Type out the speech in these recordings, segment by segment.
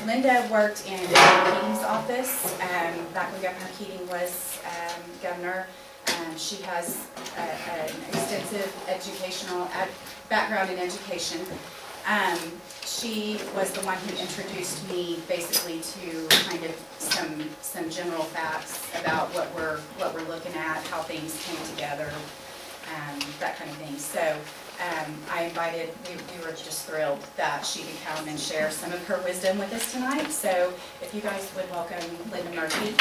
Linda worked in Governor Keating's office back when Governor Keating was governor. She has an extensive educational background in education. She was the one who introduced me basically to kind of some general facts about what we're looking at, how things came together, that kind of thing. So I invited, we were just thrilled that she could come and share some of her wisdom with us tonight. So if you guys would welcome Linda Murphy.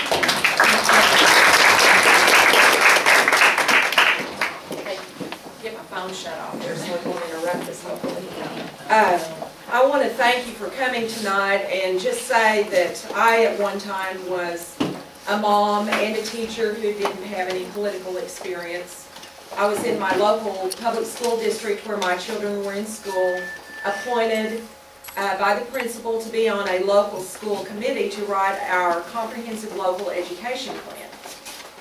Hey, get my phone shut off there so it won't interrupt us, hopefully. I want to thank you for coming tonight and just say that I at one time was a mom and a teacher who didn't have any political experience. I was in my local public school district where my children were in school, appointed by the principal to be on a local school committee to write our comprehensive local education plan.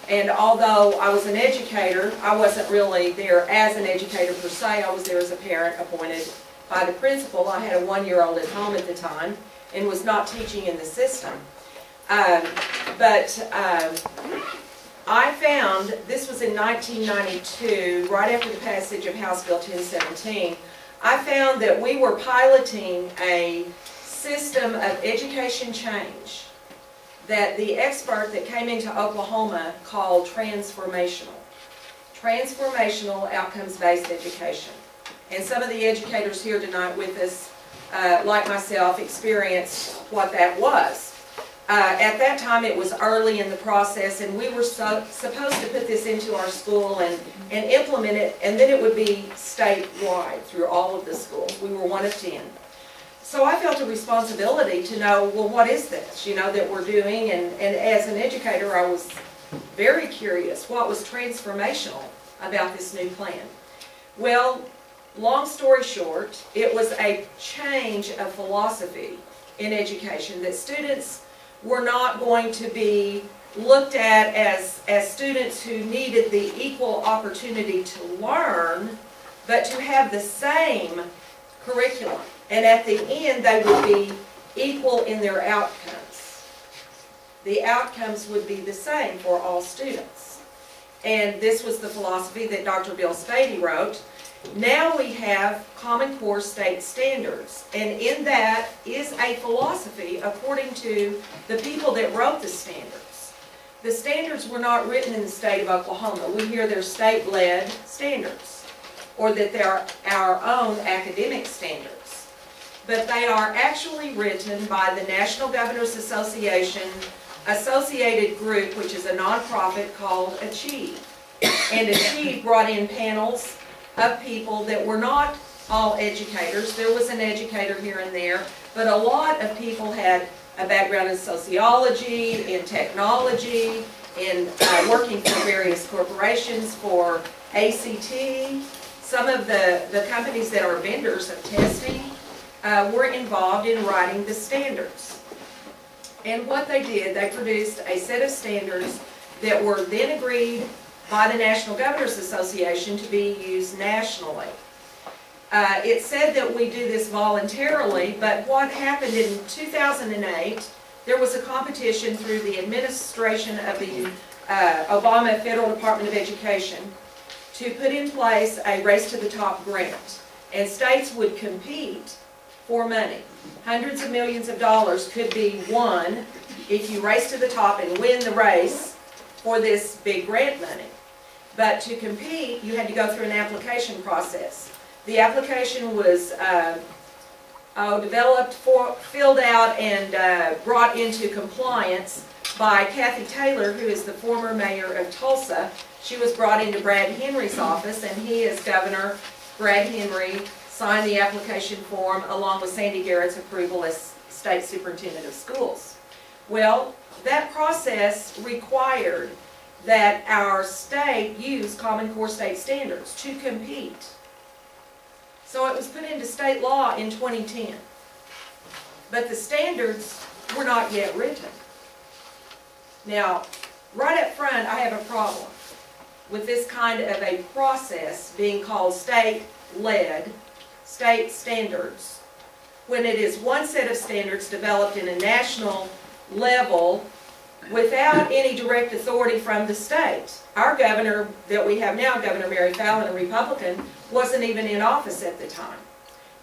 And although I was an educator, I wasn't really there as an educator per se. I was there as a parent appointed by the principal. I had a one-year-old at home at the time and was not teaching in the system. I found, this was in 1992, right after the passage of House Bill 1017, I found that we were piloting a system of education change that the expert that came into Oklahoma called transformational outcomes-based education. And some of the educators here tonight with us, like myself, experienced what that was. At that time it was early in the process, and we were supposed to put this into our school and implement it, and then it would be statewide through all of the schools. We were one of 10. So I felt a responsibility to know, well, what is this, you know, that we're doing? And as an educator, I was very curious what was transformational about this new plan. Well, long story short, it was a change of philosophy in education, that students were not going to be looked at as students who needed the equal opportunity to learn, but to have the same curriculum. And at the end, they would be equal in their outcomes. The outcomes would be the same for all students. And this was the philosophy that Dr. Bill Spady wrote. Now we have Common Core state standards, and in that is a philosophy according to the people that wrote the standards. The standards were not written in the state of Oklahoma. We hear they're state-led standards, or that they're our own academic standards. But they are actually written by the National Governors Association associated group, which is a nonprofit called Achieve. And Achieve brought in panels of people that were not all educators. There was an educator here and there, but a lot of people had a background in sociology, in technology, in working for various corporations, for ACT. Some of the companies that are vendors of testing were involved in writing the standards. And what they did, they produced a set of standards that were then agreed by the National Governors Association to be used nationally. It said that we do this voluntarily, but what happened in 2008, there was a competition through the administration of the Obama Federal Department of Education to put in place a Race to the Top grant. And states would compete for money. Hundreds of millions of dollars could be won if you race to the top and win the race for this big grant money. But to compete, you had to go through an application process. The application was developed, filled out, and brought into compliance by Kathy Taylor, who is the former mayor of Tulsa. She was brought into Brad Henry's office, and he, as governor, Brad Henry, signed the application form along with Sandy Garrett's approval as state superintendent of schools. Well, that process required that our state use Common Core state standards to compete. So it was put into state law in 2010. But the standards were not yet written. Now, right up front, I have a problem with this kind of a process being called state-led, state standards, when it is one set of standards developed in a national level without any direct authority from the state. Our governor that we have now, Governor Mary Fallin, a Republican, wasn't even in office at the time.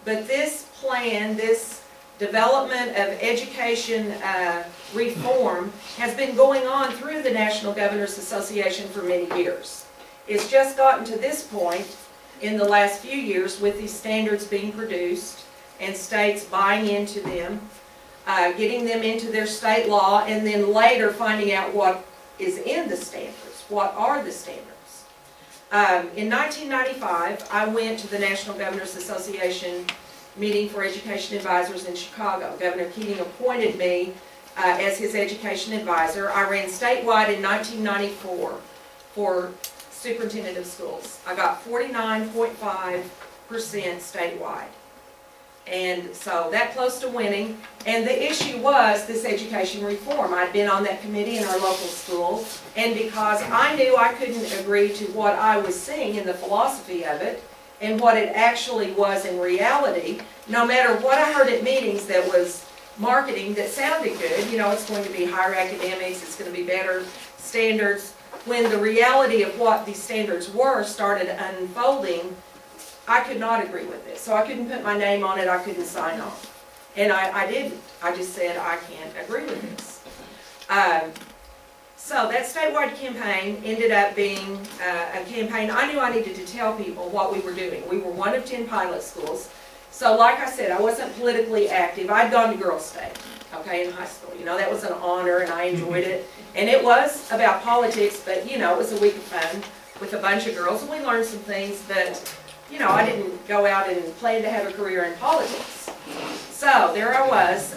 But this plan, this development of education reform has been going on through the National Governors Association for many years. It's just gotten to this point in the last few years with these standards being produced and states buying into them, getting them into their state law, and then later finding out what is in the standards. What are the standards? In 1995, I went to the National Governors Association meeting for education advisors in Chicago. Governor Keating appointed me as his education advisor. I ran statewide in 1994 for superintendent of schools. I got 49.5% statewide. And so that close to winning. And the issue was this education reform. I'd been on that committee in our local school, and because I knew I couldn't agree to what I was seeing in the philosophy of it and what it actually was in reality, no matter what I heard at meetings that was marketing that sounded good, you know, it's going to be higher academics, it's going to be better standards, when the reality of what these standards were started unfolding, I could not agree with it. So I couldn't put my name on it, I couldn't sign off. And I didn't. I just said, I can't agree with this. So that statewide campaign ended up being a campaign. I knew I needed to tell people what we were doing. We were one of 10 pilot schools. So like I said, I wasn't politically active. I'd gone to Girls State, okay, in high school. You know, that was an honor and I enjoyed it. And it was about politics, but you know, it was a week of fun with a bunch of girls, and we learned some things, but you know, I didn't go out and plan to have a career in politics. So there I was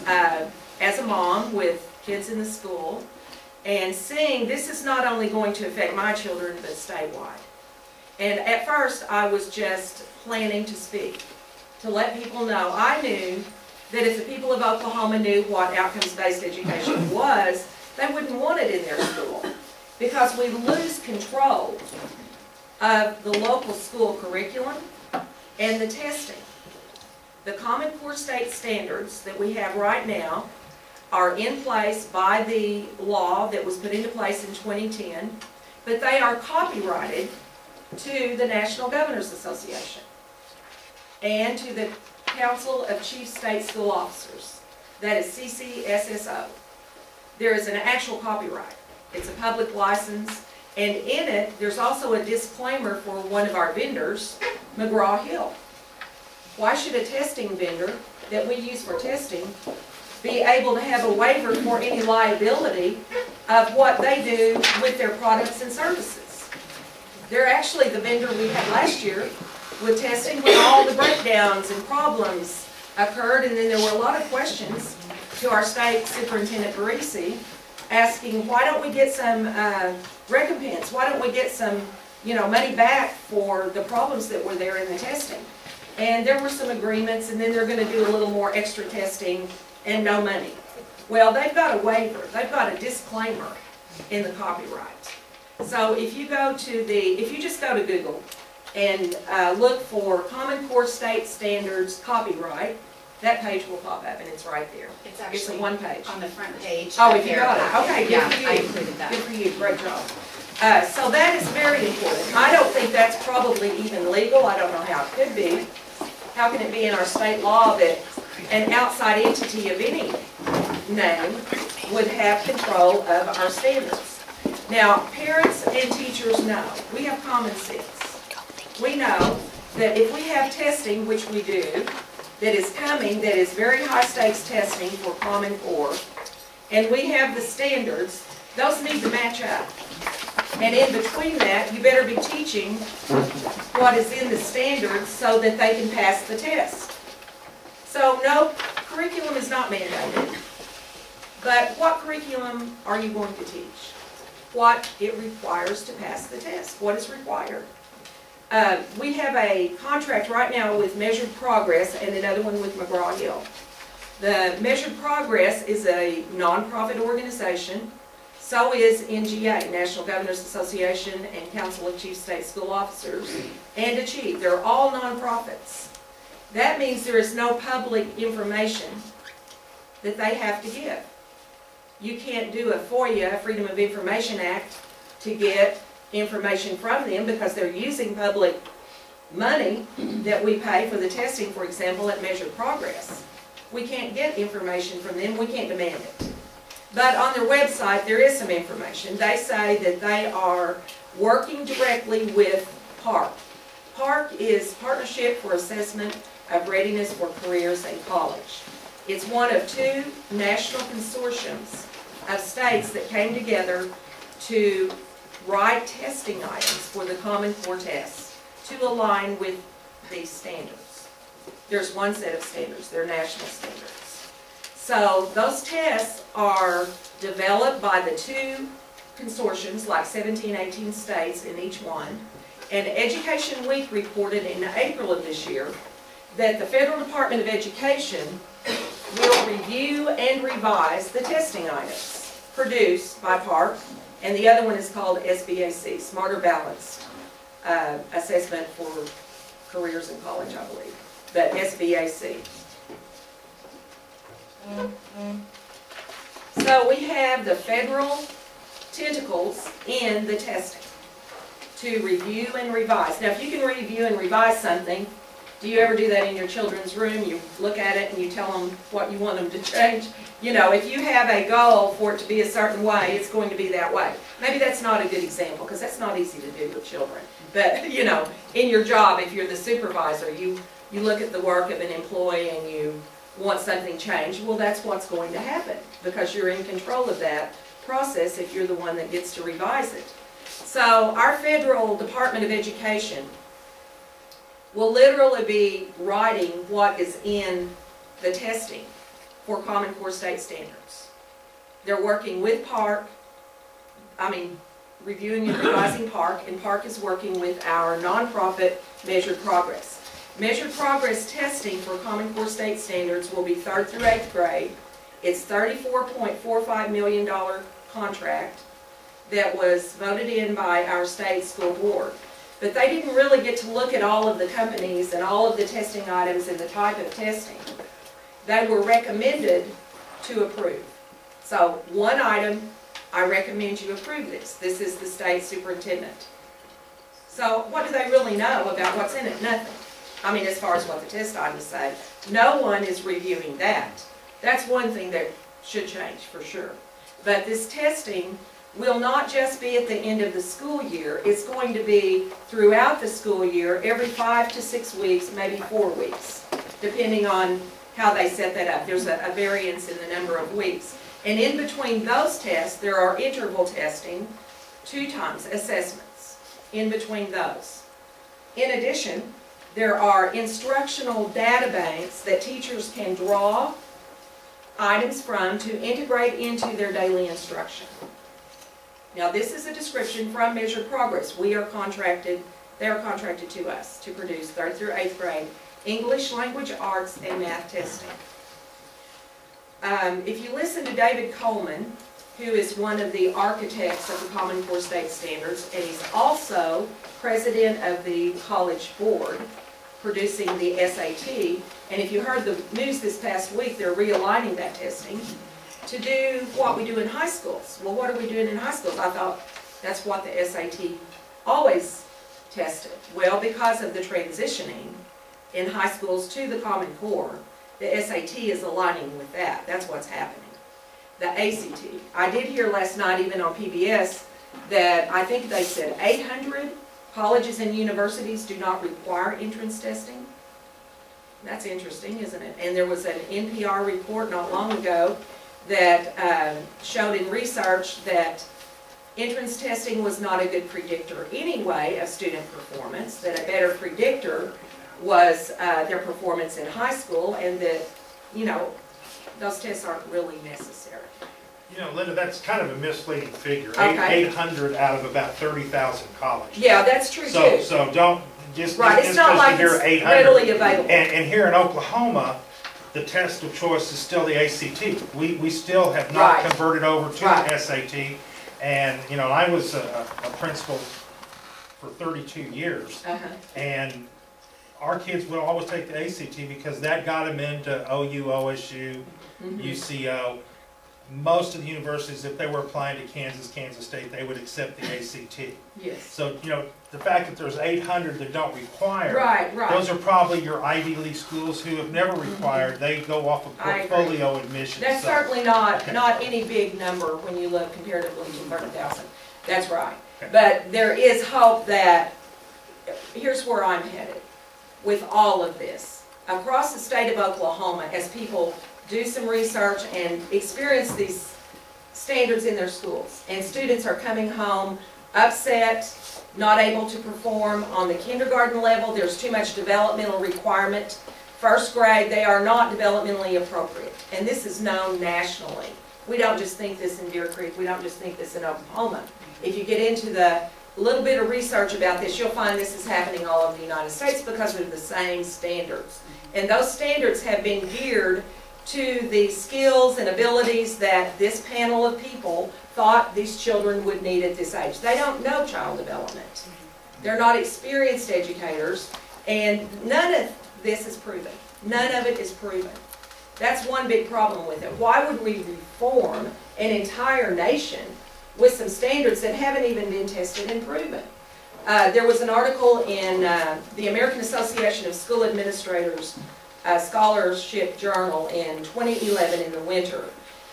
as a mom with kids in the school, and seeing this is not only going to affect my children, but statewide. And at first, I was just planning to speak, to let people know. I knew that if the people of Oklahoma knew what outcomes-based education was, they wouldn't want it in their school, because we lose control of the local school curriculum and the testing. The Common Core State standards that we have right now are in place by the law that was put into place in 2010, but they are copyrighted to the National Governors Association and to the Council of Chief State School Officers. That is CCSSO. There is an actual copyright. It's a public license. And in it, there's also a disclaimer for one of our vendors, McGraw-Hill. Why should a testing vendor that we use for testing be able to have a waiver for any liability of what they do with their products and services? They're actually the vendor we had last year with testing, when all the breakdowns and problems occurred, and then there were a lot of questions to our state superintendent Barisi, asking, why don't we get some recompense? Why don't we get some, you know, money back for the problems that were there in the testing? And there were some agreements, and then they're going to do a little more extra testing and no money. Well, they've got a waiver. They've got a disclaimer in the copyright. So if you go to if you just go to Google and look for Common Core State Standards copyright, that page will pop up, and it's right there. It's actually a one page. On the front page. Oh, if you got it. Okay, good yeah, for you. I included that. Good for you. Great job. So that is very important. I don't think that's probably even legal. I don't know how it could be. How can it be in our state law that an outside entity of any name would have control of our standards? Now, parents and teachers know. We have common sense. We know that if we have testing, which we do, that is coming, that is very high stakes testing for Common Core, and we have the standards, those need to match up. And in between that, you better be teaching what is in the standards so that they can pass the test. So no, curriculum is not mandated, but what curriculum are you going to teach? What it requires to pass the test, what is required. We have a contract right now with Measured Progress and another one with McGraw-Hill. The Measured Progress is a nonprofit organization. So is NGA, National Governors Association and Council of Chief State School Officers, and Achieve. They're all nonprofits. That means there is no public information that they have to give. You can't do a FOIA, a Freedom of Information Act, to get information from them because they're using public money that we pay for the testing, for example, at Measured Progress. We can't get information from them, we can't demand it. But on their website, there is some information. They say that they are working directly with PARC. PARC is Partnership for Assessment of Readiness for Careers in College. It's one of two national consortiums of states that came together to write testing items for the Common Core tests to align with these standards. There's one set of standards, they're national standards. So those tests are developed by the two consortiums, like 17, 18 states in each one. And Education Week reported in April of this year that the Federal Department of Education will review and revise the testing items produced by PARC, and the other one is called SBAC, Smarter Balanced Assessment for Careers in College, I believe, but SBAC. So we have the federal tentacles in the testing to review and revise. Now, if you can review and revise something, do you ever do that in your children's room? You look at it and you tell them what you want them to change. You know, if you have a goal for it to be a certain way, it's going to be that way. Maybe that's not a good example because that's not easy to do with children. But, you know, in your job, if you're the supervisor, you look at the work of an employee and you want something changed, well, that's what's going to happen because you're in control of that process if you're the one that gets to revise it. So our federal Department of Education will literally be writing what is in the testing for Common Core state standards. They're working with PARC, reviewing and revising PARC, and PARC is working with our nonprofit Measured Progress. Measured Progress testing for Common Core state standards will be 3rd through 8th grade. It's $34.45 million contract that was voted in by our state school board. But they didn't really get to look at all of the companies and all of the testing items and the type of testing. They were recommended to approve. So one item, I recommend you approve this. This is the state superintendent. So what do they really know about what's in it? Nothing. As far as what the test items say. No one is reviewing that. That's one thing that should change for sure. But this testing will not just be at the end of the school year. It's going to be throughout the school year, every 5 to 6 weeks, maybe 4 weeks, depending on how they set that up. There's a variance in the number of weeks. And in between those tests, there are interval testing, 2 times assessments in between those. In addition, there are instructional data banks that teachers can draw items from to integrate into their daily instruction. Now, this is a description from Measured Progress. We are contracted, they are contracted to us to produce 3rd through 8th grade English, language, arts, and math testing. If you listen to David Coleman, who is one of the architects of the Common Core State Standards, and he's also president of the college board producing the SAT, and if you heard the news this past week, they're realigning that testing to do what we do in high schools. Well, what are we doing in high schools? I thought that's what the SAT always tested. Well, because of the transitioning in high schools to the Common Core, the SAT is aligning with that. That's what's happening. The ACT. I did hear last night, even on PBS, that I think they said 800 colleges and universities do not require entrance testing. That's interesting, isn't it? And there was an NPR report not long ago that showed in research that entrance testing was not a good predictor anyway of student performance, that a better predictor was their performance in high school, and that, those tests aren't really necessary. Linda, that's kind of a misleading figure. Okay. 800 out of about 30,000 colleges. Yeah, that's true too. So don't just right. It's not like it's 800. readily available. And here in Oklahoma, the test of choice is still the ACT. We still have not converted over to the SAT. And I was a principal for 32 years, and our kids would always take the ACT because that got them into OU, OSU, UCO. Most of the universities, if they were applying to Kansas, Kansas State, they would accept the ACT. Yes. So, you know, the fact that there's 800 that don't require, Right. those are probably your Ivy League schools who have never required. They go off of portfolio admissions. That's so. certainly not any big number when you look comparatively to 30,000. That's right. Okay. But there is hope that, here's where I'm headed with all of this. Across the state of Oklahoma, as people do some research and experience these standards in their schools, and students are coming home upset, not able to perform on the kindergarten level, there's too much developmental requirement. First grade, they are not developmentally appropriate, and this is known nationally. We don't just think this in Deer Creek, we don't just think this in Oklahoma. If you get into the little bit of research about this, you'll find this is happening all over the United States because they're the same standards. And those standards have been geared to the skills and abilities that this panel of people thought these children would need at this age. They don't know child development. They're not experienced educators, and none of this is proven. None of it is proven. That's one big problem with it. Why would we reform an entire nation with some standards that haven't even been tested and proven? There was an article in the American Association of School Administrators Scholarship Journal in 2011 in the winter,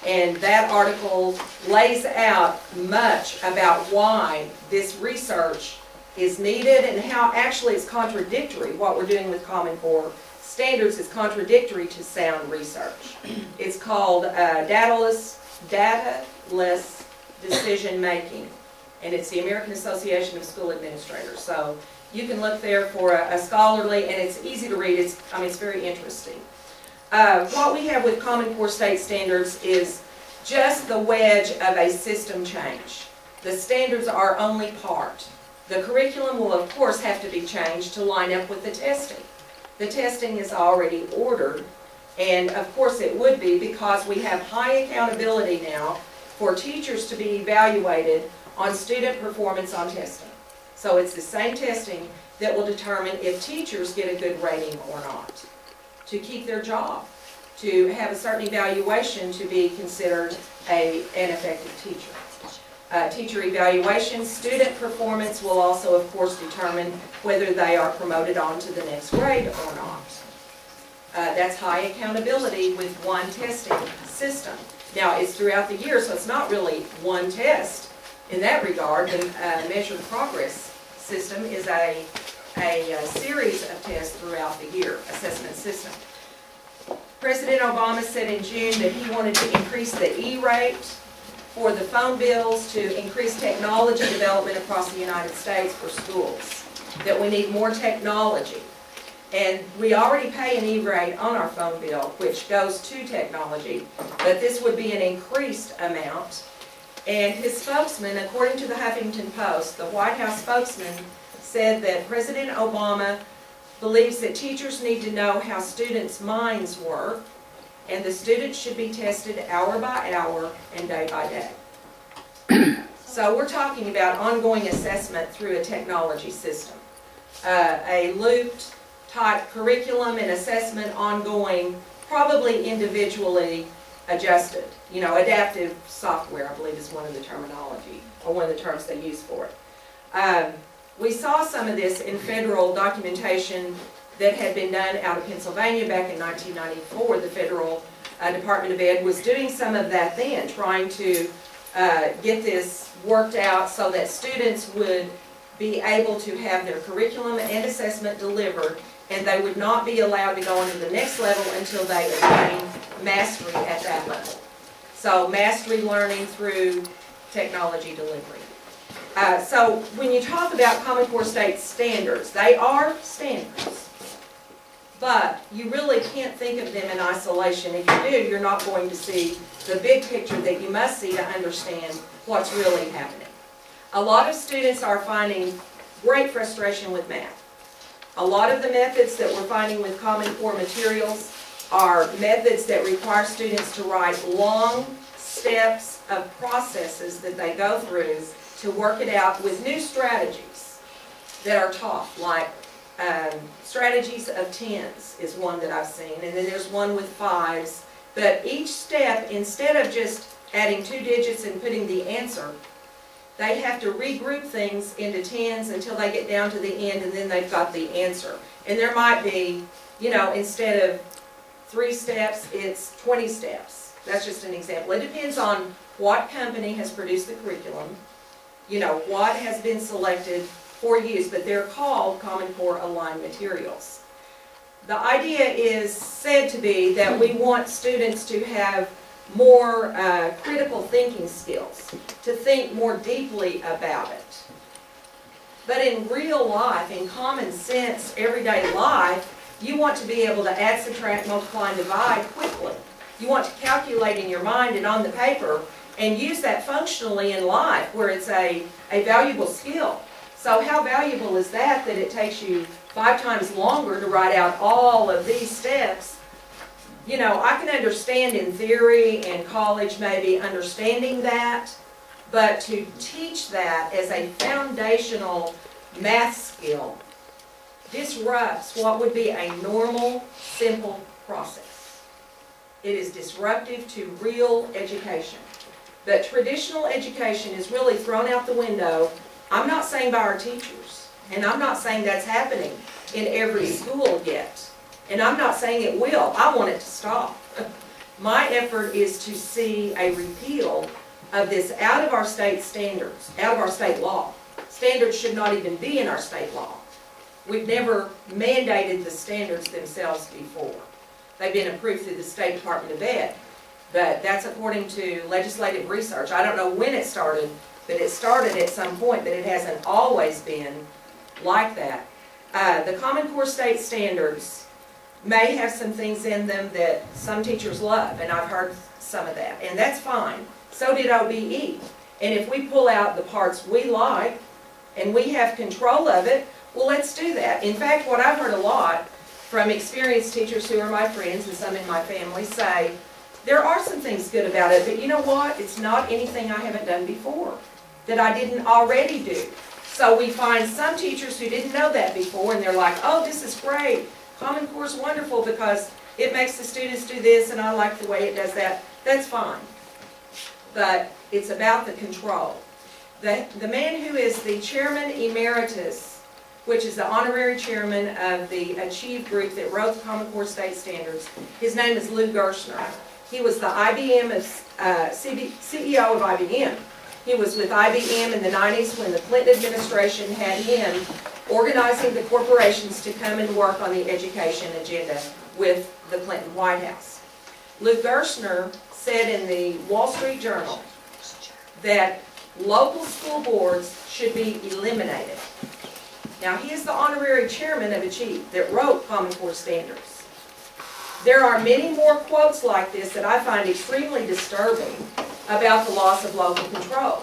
and that article lays out much about why this research is needed and how actually it's contradictory. What we're doing with Common Core standards is contradictory to sound research. It's called dataless decision making, and it's the American Association of School Administrators. So you can look there for a scholarly, and it's easy to read. It's very interesting. What we have with Common Core state standards is just the wedge of a system change. The standards are only part. The curriculum will, of course, have to be changed to line up with the testing. The testing is already ordered, and of course it would be because we have high accountability now for teachers to be evaluated on student performance on testing. So it's the same testing that will determine if teachers get a good rating or not, to keep their job, to have a certain evaluation to be considered an effective teacher. Teacher evaluation, student performance will also, of course, determine whether they are promoted on to the next grade or not. That's high accountability with one testing system. Now, it's throughout the year, so it's not really one test. In that regard, the measured progress system is a series of tests throughout the year, assessment system. President Obama said in June that he wanted to increase the E-rate for the phone bills to increase technology development across the United States for schools, that we need more technology. And we already pay an E-rate on our phone bill, which goes to technology, but this would be an increased amount. And his spokesman, according to the Huffington Post, the White House spokesman, said that President Obama believes that teachers need to know how students' minds work, and the students should be tested hour by hour and day by day. So we're talking about ongoing assessment through a technology system. A looped type curriculum and assessment ongoing, probably individually adjusted. You know, adaptive software, I believe, is one of the terminology, or one of the terms they use for it. We saw some of this in federal documentation that had been done out of Pennsylvania back in 1994. The federal Department of Ed was doing some of that then, trying to get this worked out so that students would be able to have their curriculum and assessment delivered, and they would not be allowed to go on to the next level until they attain mastery at that level. So mastery learning through technology delivery. So when you talk about Common Core state standards, they are standards, but you really can't think of them in isolation. If you do, you're not going to see the big picture that you must see to understand what's really happening. A lot of students are finding great frustration with math. A lot of the methods that we're finding with Common Core materials are methods that require students to write long steps of processes that they go through to work it out with new strategies that are taught, like Strategies of tens is one that I've seen, and then there's one with fives. But each step, instead of just adding 2 digits and putting the answer, they have to regroup things into tens until they get down to the end, and then they've got the answer. And there might be, you know, instead of 3 steps, it's 20 steps. That's just an example. It depends on what company has produced the curriculum, you know, what has been selected for use, but they're called Common Core Aligned Materials. The idea is said to be that we want students to have more critical thinking skills, to think more deeply about it. But in real life, in common sense, everyday life, you want to be able to add, subtract, multiply, and divide quickly. You want to calculate in your mind and on the paper and use that functionally in life where it's a valuable skill. So how valuable is that it takes you 5 times longer to write out all of these steps? You know, I can understand in theory and college maybe understanding that, but to teach that as a foundational math skill disrupts what would be a normal, simple process. It is disruptive to real education. But traditional education is really thrown out the window. I'm not saying by our teachers, and I'm not saying that's happening in every school yet, and I'm not saying it will. I want it to stop. My effort is to see a repeal of this out of our state standards, out of our state law. Standards should not even be in our state law. We've never mandated the standards themselves before. They've been approved through the State Department of Ed, but that's according to legislative research. I don't know when it started, but it started at some point, but it hasn't always been like that. The Common Core state standards may have some things in them that some teachers love, and I've heard some of that, and that's fine. So did OBE. And if we pull out the parts we like, and we have control of it, well, let's do that. In fact, what I've heard a lot from experienced teachers who are my friends and some in my family say, there are some things good about it, but you know what? It's not anything I haven't done before, that I didn't already do. So we find some teachers who didn't know that before, and they're like, oh, this is great. Common Core is wonderful because it makes the students do this, and I like the way it does that. That's fine. But it's about the control. The man who is the chairman emeritus, which is the honorary chairman of the Achieve group that wrote the Common Core state standards, his name is Gerstner. He was the IBM CEO of IBM. He was with IBM in the 90s when the Clinton administration had him organizing the corporations to come and work on the education agenda with the Clinton White House. Gerstner said in the Wall Street Journal that local school boards should be eliminated. Now, he is the honorary chairman of Achieve that wrote Common Core standards. There are many more quotes like this that I find extremely disturbing about the loss of local control.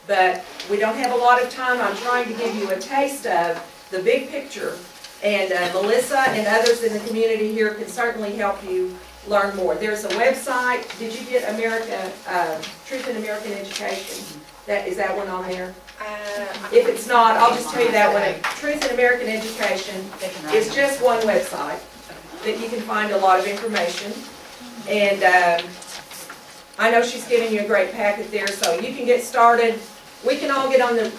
But we don't have a lot of time. I'm trying to give you a taste of the big picture, and Melissa and others in the community here can certainly help you learn more. There's a website. Did you get Truth in American Education? Is that one on there? If it's not, I'll just tell you that one. Truth in American Education is just one website that you can find a lot of information. And I know she's giving you a great packet there, so you can get started. We can all get on the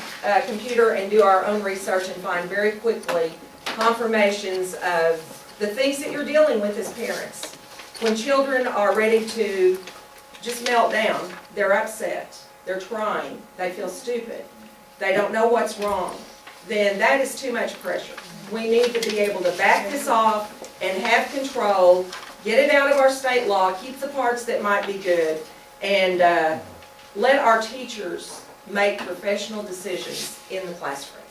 computer and do our own research and find very quickly confirmations of the things that you're dealing with as parents. When children are ready to just melt down, they're upset, they're trying, they feel stupid, they don't know what's wrong, then that is too much pressure. We need to be able to back this off and have control, get it out of our state law, keep the parts that might be good, and let our teachers make professional decisions in the classroom.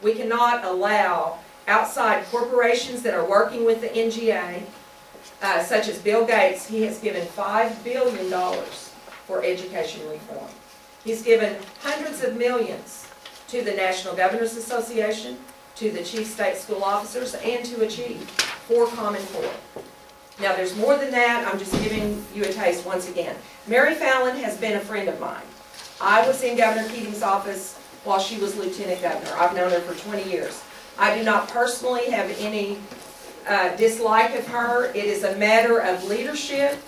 We cannot allow outside corporations that are working with the NGA, such as Bill Gates. He has given $5 billion for education reform. He's given hundreds of millions to the National Governors Association, to the Chief State School Officers, and to Achieve for Common Core. Now, there's more than that. I'm just giving you a taste once again. Mary Fallon has been a friend of mine. I was in Governor Keating's office while she was Lieutenant Governor. I've known her for 20 years. I do not personally have any dislike of her. It is a matter of leadership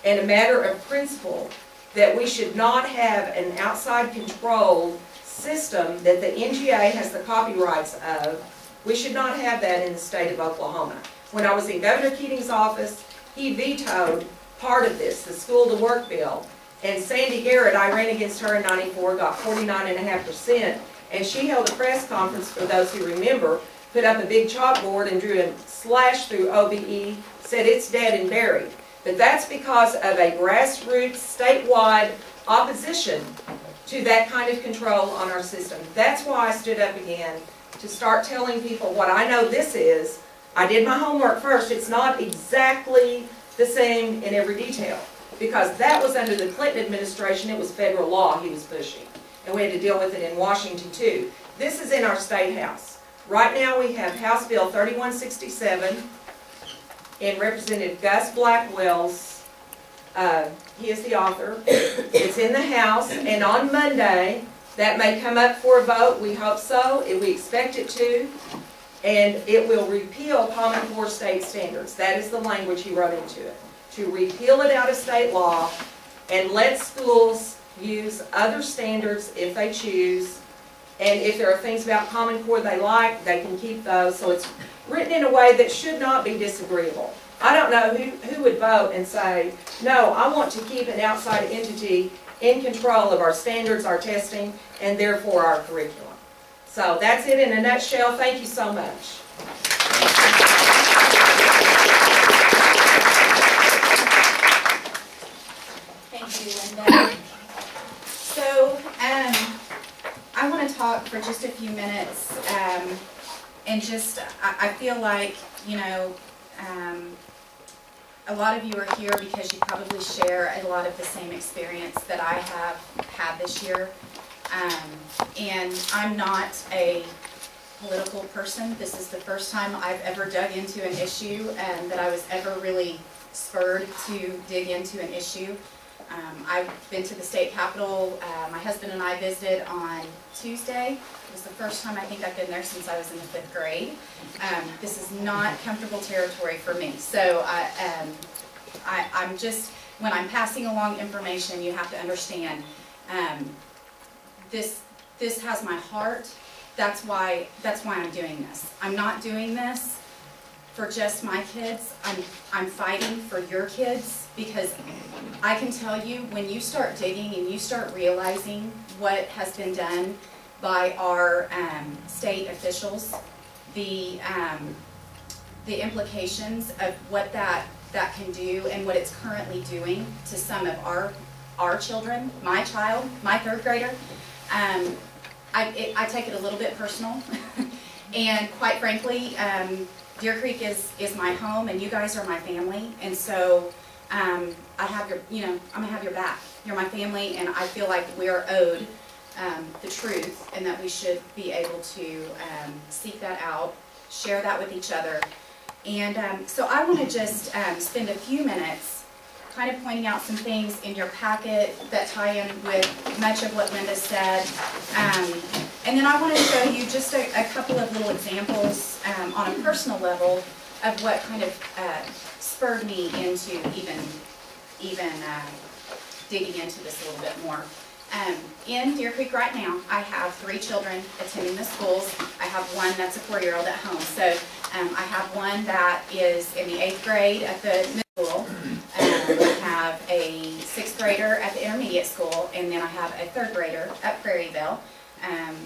and a matter of principle that we should not have an outside controlled system that the NGA has the copyrights of. We should not have that in the state of Oklahoma. When I was in Governor Keating's office, he vetoed part of this, the School to Work bill. And Sandy Garrett, I ran against her in '94, got 49.5%. And she held a press conference, for those who remember, put up a big chalkboard and drew a slash through OBE, said it's dead and buried. But that's because of a grassroots, statewide opposition to that kind of control on our system. That's why I stood up again, to start telling people what I know this is. I did my homework first. It's not exactly the same in every detail, because that was under the Clinton administration. It was federal law he was pushing, and we had to deal with it in Washington too. This is in our state house. Right now we have House Bill 3167 in Representative Gus Blackwell's, he is the author. It's in the House, and on Monday that may come up for a vote. We hope so. We expect it to. And it will repeal Common Core state standards. That is the language he wrote into it. To repeal it out of state law and let schools use other standards if they choose. And if there are things about Common Core they like, they can keep those. So it's written in a way that should not be disagreeable. I don't know who would vote and say, no, I want to keep an outside entity in control of our standards, our testing, and therefore our curriculum. So that's it in a nutshell. Thank you so much. Thank you, Linda. So, I want to talk for just a few minutes, and just, I feel like, you know, a lot of you are here because you probably share a lot of the same experience that I have had this year. And I'm not a political person. This is the first time I've ever dug into an issue and that I was ever really spurred to dig into an issue. I've been to the state capitol. My husband and I visited on Tuesday. It was the first time I think I've been there since I was in the 5th grade. This is not comfortable territory for me. So I'm just, when I'm passing along information, you have to understand, this has my heart. That's why I'm doing this. I'm not doing this for just my kids. I'm fighting for your kids, because I can tell you, when you start digging and you start realizing what has been done by our state officials, the implications of what that can do and what it's currently doing to some of our children, my child, my 3rd grader, I take it a little bit personal. And quite frankly, Deer Creek is my home, and you guys are my family, and so I have your, you know, I'm gonna have your back. You're my family, and I feel like we are owed the truth, and that we should be able to seek that out, share that with each other. And so I want to just spend a few minutes kind of pointing out some things in your packet that tie in with much of what Linda said. And then I want to show you just a couple of little examples on a personal level of what kind of spurred me into even digging into this a little bit more. In Deer Creek right now, I have 3 children attending the schools. I have one that's a 4-year-old at home. So I have one that is in the 8th grade at the middle school. I have a 6th grader at the intermediate school, and then I have a 3rd grader at Prairieville.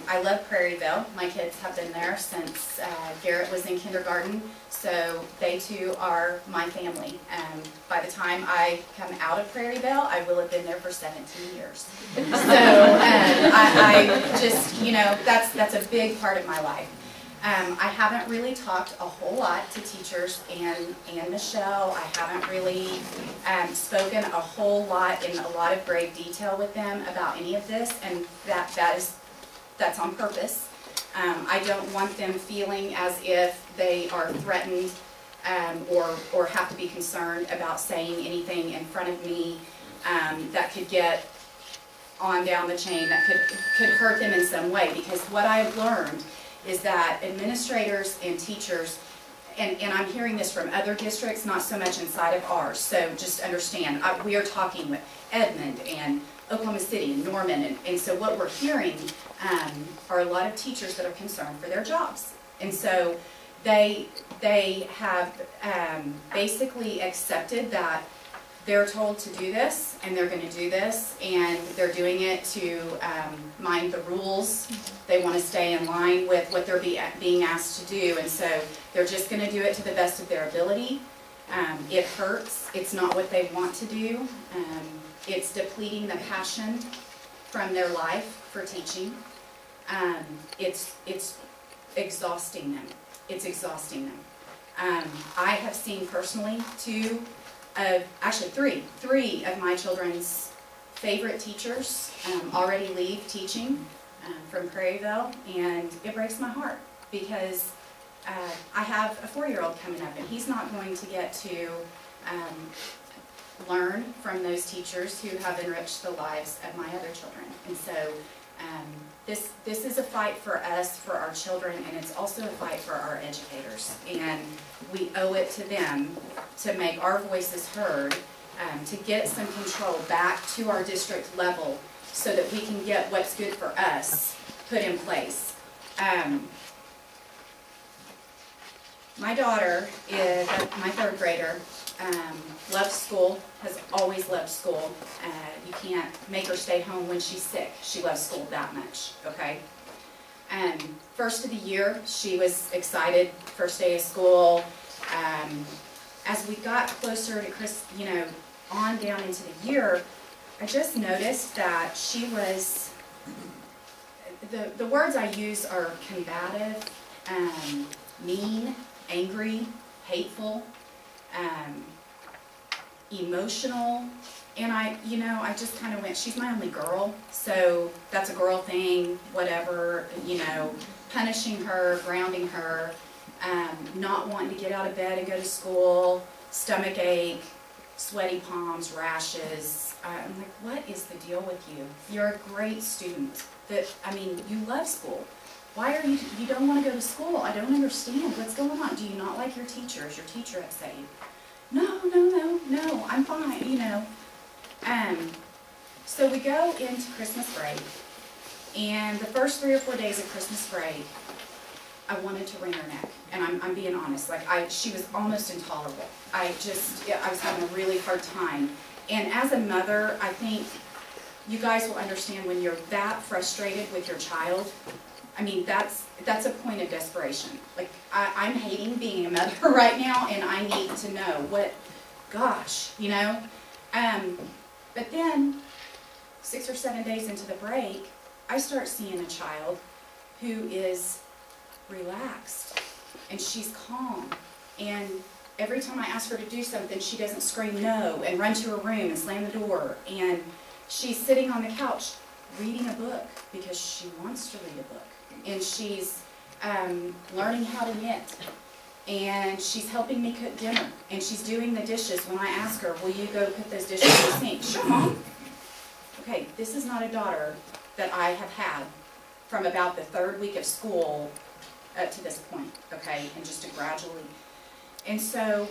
I love Prairieville. My kids have been there since Garrett was in kindergarten, so they too are my family. By the time I come out of Prairieville, I will have been there for 17 years. So I just, you know, that's a big part of my life. I haven't really talked a whole lot to teachers and Michelle. I haven't really spoken a whole lot in a lot of grave detail with them about any of this, and that's on purpose. I don't want them feeling as if they are threatened or have to be concerned about saying anything in front of me that could get on down the chain, that could hurt them in some way. Because what I've learned is that administrators and teachers, and I'm hearing this from other districts, not so much inside of ours, so just understand, we are talking with Edmond and Oklahoma City and Norman, and so what we're hearing are a lot of teachers that are concerned for their jobs. And so they have basically accepted that they're told to do this, and they're going to do this, and they're doing it to mind the rules. They want to stay in line with what they're being asked to do, and so they're just going to do it to the best of their ability. It hurts. It's not what they want to do. It's depleting the passion from their life for teaching. It's exhausting them. It's exhausting them. I have seen personally three of my children's favorite teachers already leave teaching from Prairieville, and it breaks my heart because I have a 4-year-old coming up, and he's not going to get to learn from those teachers who have enriched the lives of my other children. And so this is a fight for us, for our children, and it's also a fight for our educators. And we owe it to them to make our voices heard, to get some control back to our district level so that we can get what's good for us put in place. My daughter is my 3rd grader. Loves school, has always loved school. You can't make her stay home when she's sick. She loves school that much, okay? First of the year, she was excited, first day of school. As we got closer to on down into the year, I just noticed that she was, the words I use are combative, mean, angry, hateful, emotional, and I just kind of went, she's my only girl, so that's a girl thing, whatever, punishing her, grounding her, not wanting to get out of bed and go to school, stomach ache, sweaty palms, rashes. I'm like, what is the deal with you? You're a great student. You love school. Why are you don't want to go to school? I don't understand. What's going on? Do you not like your teacher? Is your teacher upset you? No, I'm fine, So we go into Christmas break, and the first 3 or 4 days of Christmas break, I wanted to wring her neck, and I'm being honest. She was almost intolerable. I was having a really hard time. And as a mother, I think you guys will understand when you're that frustrated with your child. That's a point of desperation. I'm hating being a mother right now, and I need to know But then, 6 or 7 days into the break, I start seeing a child who is relaxed, and she's calm, and every time I ask her to do something, she doesn't scream no and run to her room and slam the door, and she's sitting on the couch reading a book because she wants to read a book, and she's learning how to knit, and she's helping me cook dinner, and she's doing the dishes. When I ask her, will you go put those dishes in the sink? Sure, Mom. Okay, this is not a daughter that I have had from about the 3rd week of school up to this point, okay, and just to gradually. And so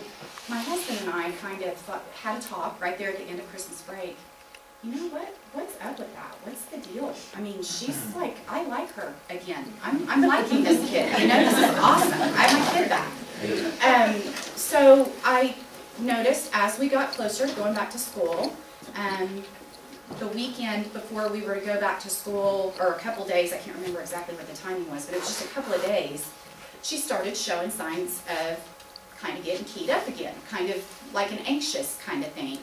my husband and I kind of had a talk right there at the end of Christmas break. You know what? What's up with that? What's the deal? She's like, I like her again. I'm liking this kid. This is awesome. I have my kid back. So I noticed as we got closer to going back to school, the weekend before we were to go back to school, or a couple days, I can't remember exactly what the timing was, but it was just a couple of days, she started showing signs of kind of getting keyed up again, kind of like an anxious kind of thing.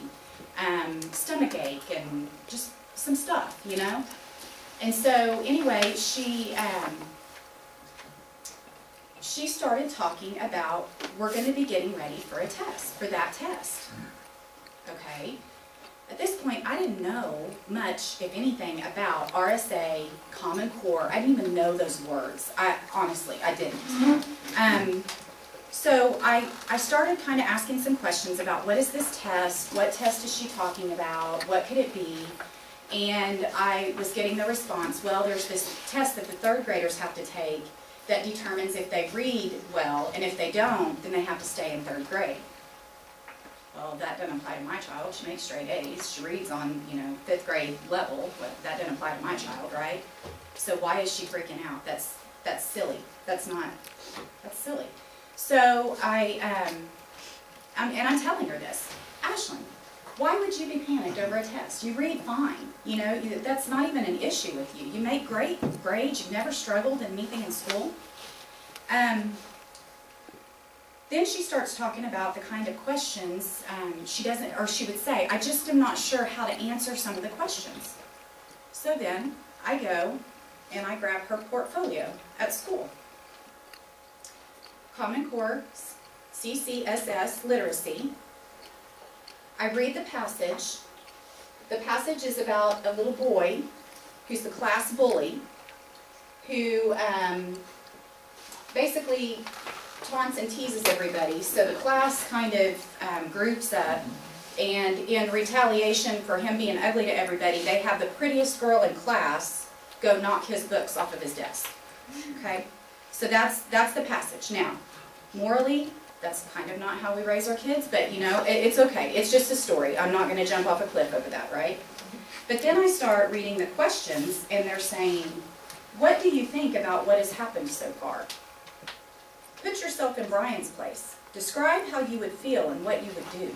Stomach ache and just some stuff, And so anyway, she started talking about, we're going to be getting ready for a test, for that test. Okay. At this point, I didn't know much, if anything, about RSA, Common Core. I didn't even know those words. Honestly, I didn't. So I started kind of asking some questions about what is this test, what test is she talking about, what could it be, and I was getting the response, well, there's this test that the 3rd graders have to take that determines if they read well, and if they don't, then they have to stay in 3rd grade. Well, that doesn't apply to my child. She makes straight A's. She reads on, 5th grade level, but that doesn't apply to my child, right? So why is she freaking out? That's silly. That's silly. So I'm telling her this, Ashlyn, why would you be panicked over a test? You read fine. That's not even an issue with you. You make great grades. You've never struggled in anything in school. Then she starts talking about the kind of questions she would say, I just am not sure how to answer some of the questions. So then I go and I grab her portfolio at school. Common Core, CCSS, Literacy. I read the passage. The passage is about a little boy who's the class bully, who basically taunts and teases everybody. So the class kind of groups up, and in retaliation for him being ugly to everybody, they have the prettiest girl in class go knock his books off of his desk. Okay? So that's the passage. Now, morally, that's kind of not how we raise our kids, but it's okay. It's just a story. I'm not going to jump off a cliff over that, right? But then I start reading the questions, and they're saying, what do you think about what has happened so far? Put yourself in Brian's place. Describe how you would feel and what you would do.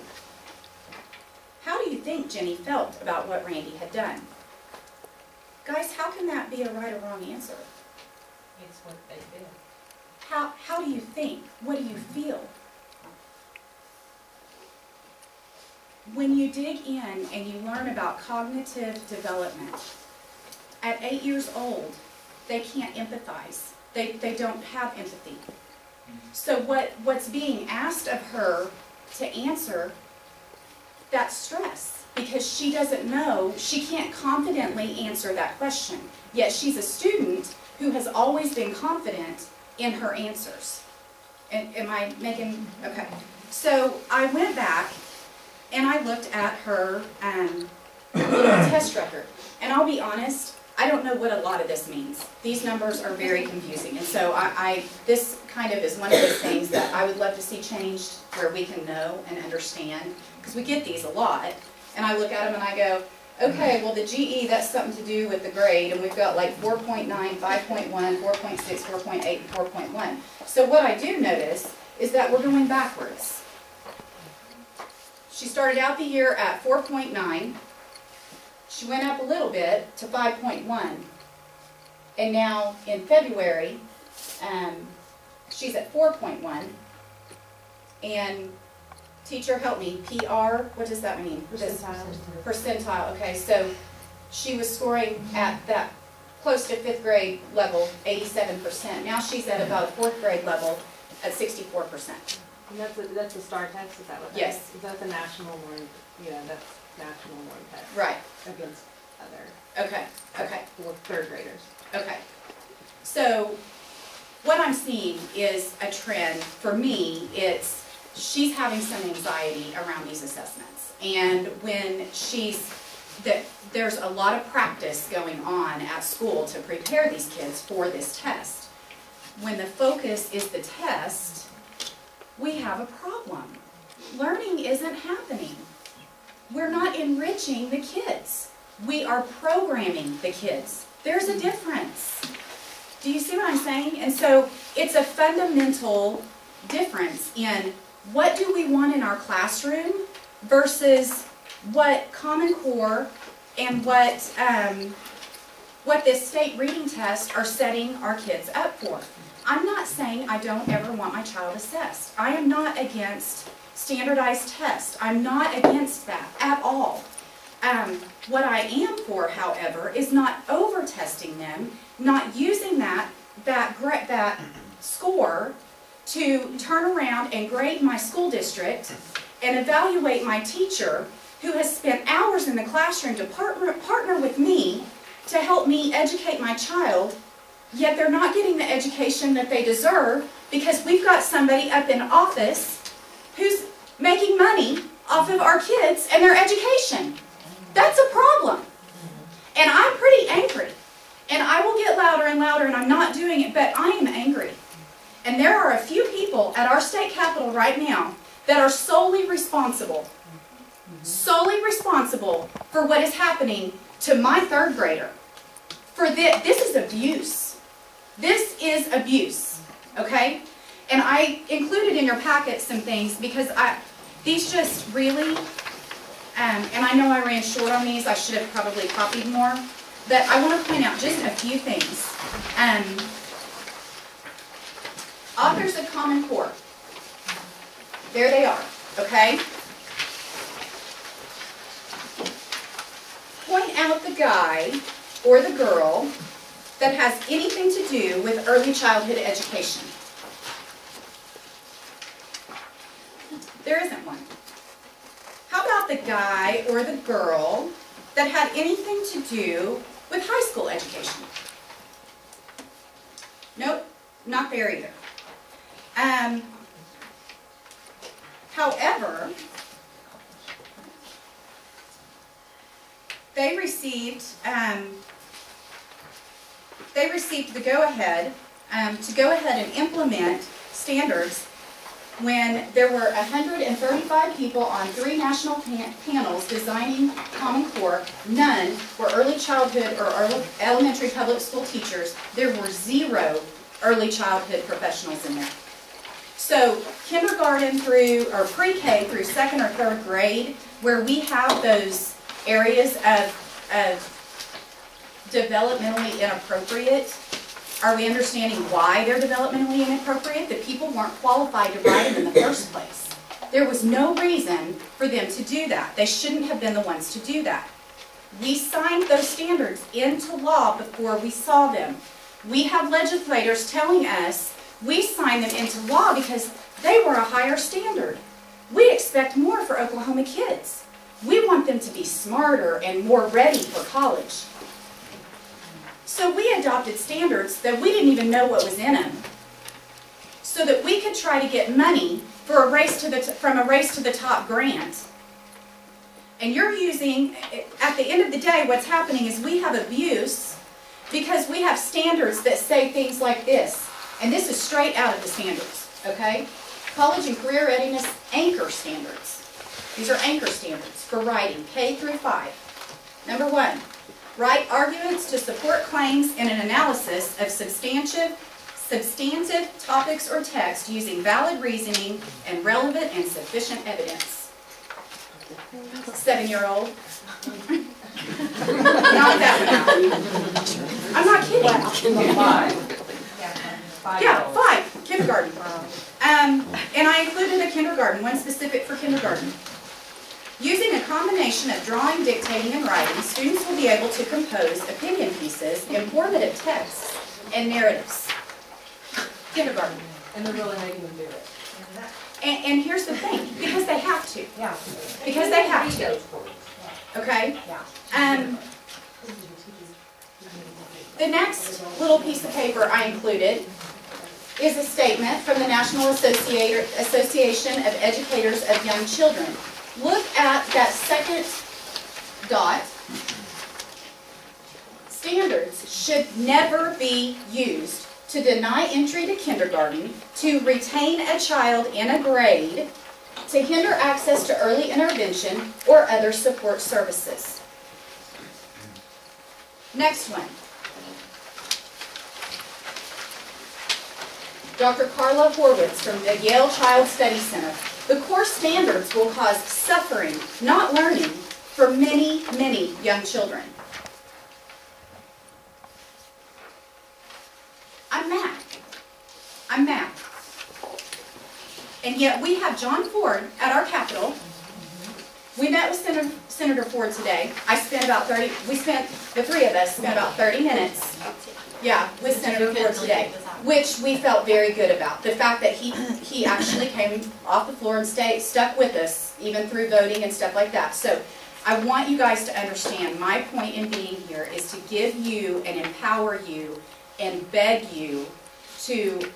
How do you think Jenny felt about what Randy had done? Guys, how can that be a right or wrong answer? It's what they feel. How do you think? What do you feel? When you dig in and you learn about cognitive development, at 8 years old, they can't empathize. They don't have empathy. So what's being asked of her to answer, that's stress, because she doesn't know, she can't confidently answer that question. Yet she's a student who has always been confident in her answers. Am I making, okay. So I went back and I looked at her test record. And I'll be honest, I don't know what a lot of this means. These numbers are very confusing. And so this kind of is one of those things that I would love to see changed, where we can know and understand. Because we get these a lot. And I look at them and I go, okay, well the GE, that's something to do with the grade. And we've got like 4.9, 5.1, 4.6, 4.8, and 4.1. So what I do notice is that we're going backwards. She started out the year at 4.9. She went up a little bit to 5.1. And now in February, she's at 4.1. And teacher, help me, PR, what does that mean? Percentile. Percentile, okay, so she was scoring at that close to 5th grade level, 87%. Now she's at about 4th grade level at 64%. And that's a STAR test, is that what that Yes. is? Is that the national one? Yeah, that's national one test. Right. Against other Okay, okay, 3rd graders. okay. So what I'm seeing is a trend. For me, it's she's having some anxiety around these assessments. And when there's a lot of practice going on at school to prepare these kids for this test. When the focus is the test, we have a problem. Learning isn't happening. We're not enriching the kids. We are programming the kids. There's a difference. Do you see what I'm saying? And so it's a fundamental difference in what do we want in our classroom versus what Common Core and what this state reading test are setting our kids up for. I'm not saying I don't ever want my child assessed. I am not against standardized tests. I'm not against that at all. What I am for, however, is not over-testing them, not using that score to turn around and grade my school district and evaluate my teacher who has spent hours in the classroom to partner with me to help me educate my child, yet they're not getting the education that they deserve because we've got somebody up in office who's making money off of our kids and their education. That's a problem. And I'm pretty angry. And I will get louder and louder, and I'm not doing it, but I am angry. And there are a few people at our state capitol right now that are solely responsible for what is happening to my third grader. This is abuse. This is abuse, okay? And I included in your packet some things because these just really, and I know I ran short on these, I should have probably copied more, but I want to point out just a few things. Authors of Common Core. There they are, okay? Point out the guy or the girl that has anything to do with early childhood education. There isn't one. How about the guy or the girl that had anything to do with high school education? Nope, not there either. However, they received the go-ahead to go ahead and implement standards when there were 135 people on 3 national panels designing Common Core. None were early childhood or elementary public school teachers. There were 0 early childhood professionals in there. So kindergarten through, or pre-K through 2nd or 3rd grade, where we have those areas of developmentally inappropriate, are we understanding why they're developmentally inappropriate? The people weren't qualified to write them in the first place. There was no reason for them to do that. They shouldn't have been the ones to do that. We signed those standards into law before we saw them. We have legislators telling us we signed them into law because they were a higher standard. We expect more for Oklahoma kids. We want them to be smarter and more ready for college. So we adopted standards that we didn't even know what was in them, so that we could try to get money for from a race to the top grant. And you're using, at the end of the day, what's happening is we have abuse because we have standards that say things like this. And this is straight out of the standards, okay? College and career readiness anchor standards. These are anchor standards for writing, K through 5. Number 1, write arguments to support claims in an analysis of substantive topics or text using valid reasoning and relevant and sufficient evidence. 7-year-old. Knock that one out. I'm not kidding. 5. Yeah, 5. Kindergarten. And I included a kindergarten, one specific for kindergarten. Using a combination of drawing, dictating, and writing, students will be able to compose opinion pieces, informative texts, and narratives. Kindergarten. And they're really making them do it. And here's the thing, because they have to. Yeah. Because they have to. Okay? Yeah. The next little piece of paper I included is a statement from the National Association of Educators of Young Children. Look at that second dot. Standards should never be used to deny entry to kindergarten, to retain a child in a grade, to hinder access to early intervention or other support services. Next one. Dr. Carla Horwitz from the Yale Child Study Center. The core standards will cause suffering, not learning, for many, many young children. I'm mad. I'm mad. And yet we have John Ford at our Capitol. We met with Senator Ford today. The 3 of us spent about 30 minutes, with Senator Ford today, which we felt very good about. The fact that he actually came off the floor and stuck with us, even through voting and stuff like that. So I want you guys to understand, my point in being here is to give you and empower you and beg you to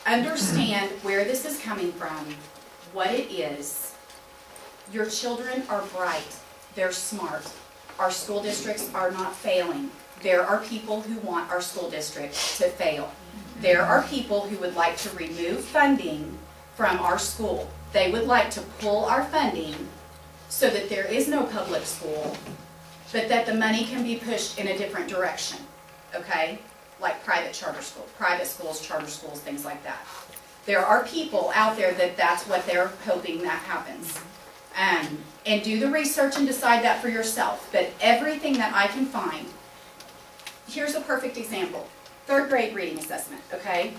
understand where this is coming from, what it is. Your children are bright. They're smart. Our school districts are not failing. there are people who want our school district to fail. There are people who would like to remove funding from our school. They would like to pull our funding so that there is no public school, but that the money can be pushed in a different direction, okay? Like private schools, charter schools, things like that. There are people out there that that's what they're hoping that happens. And do the research and decide that for yourself. But everything that I can find, here's a perfect example. 3rd grade reading assessment, okay?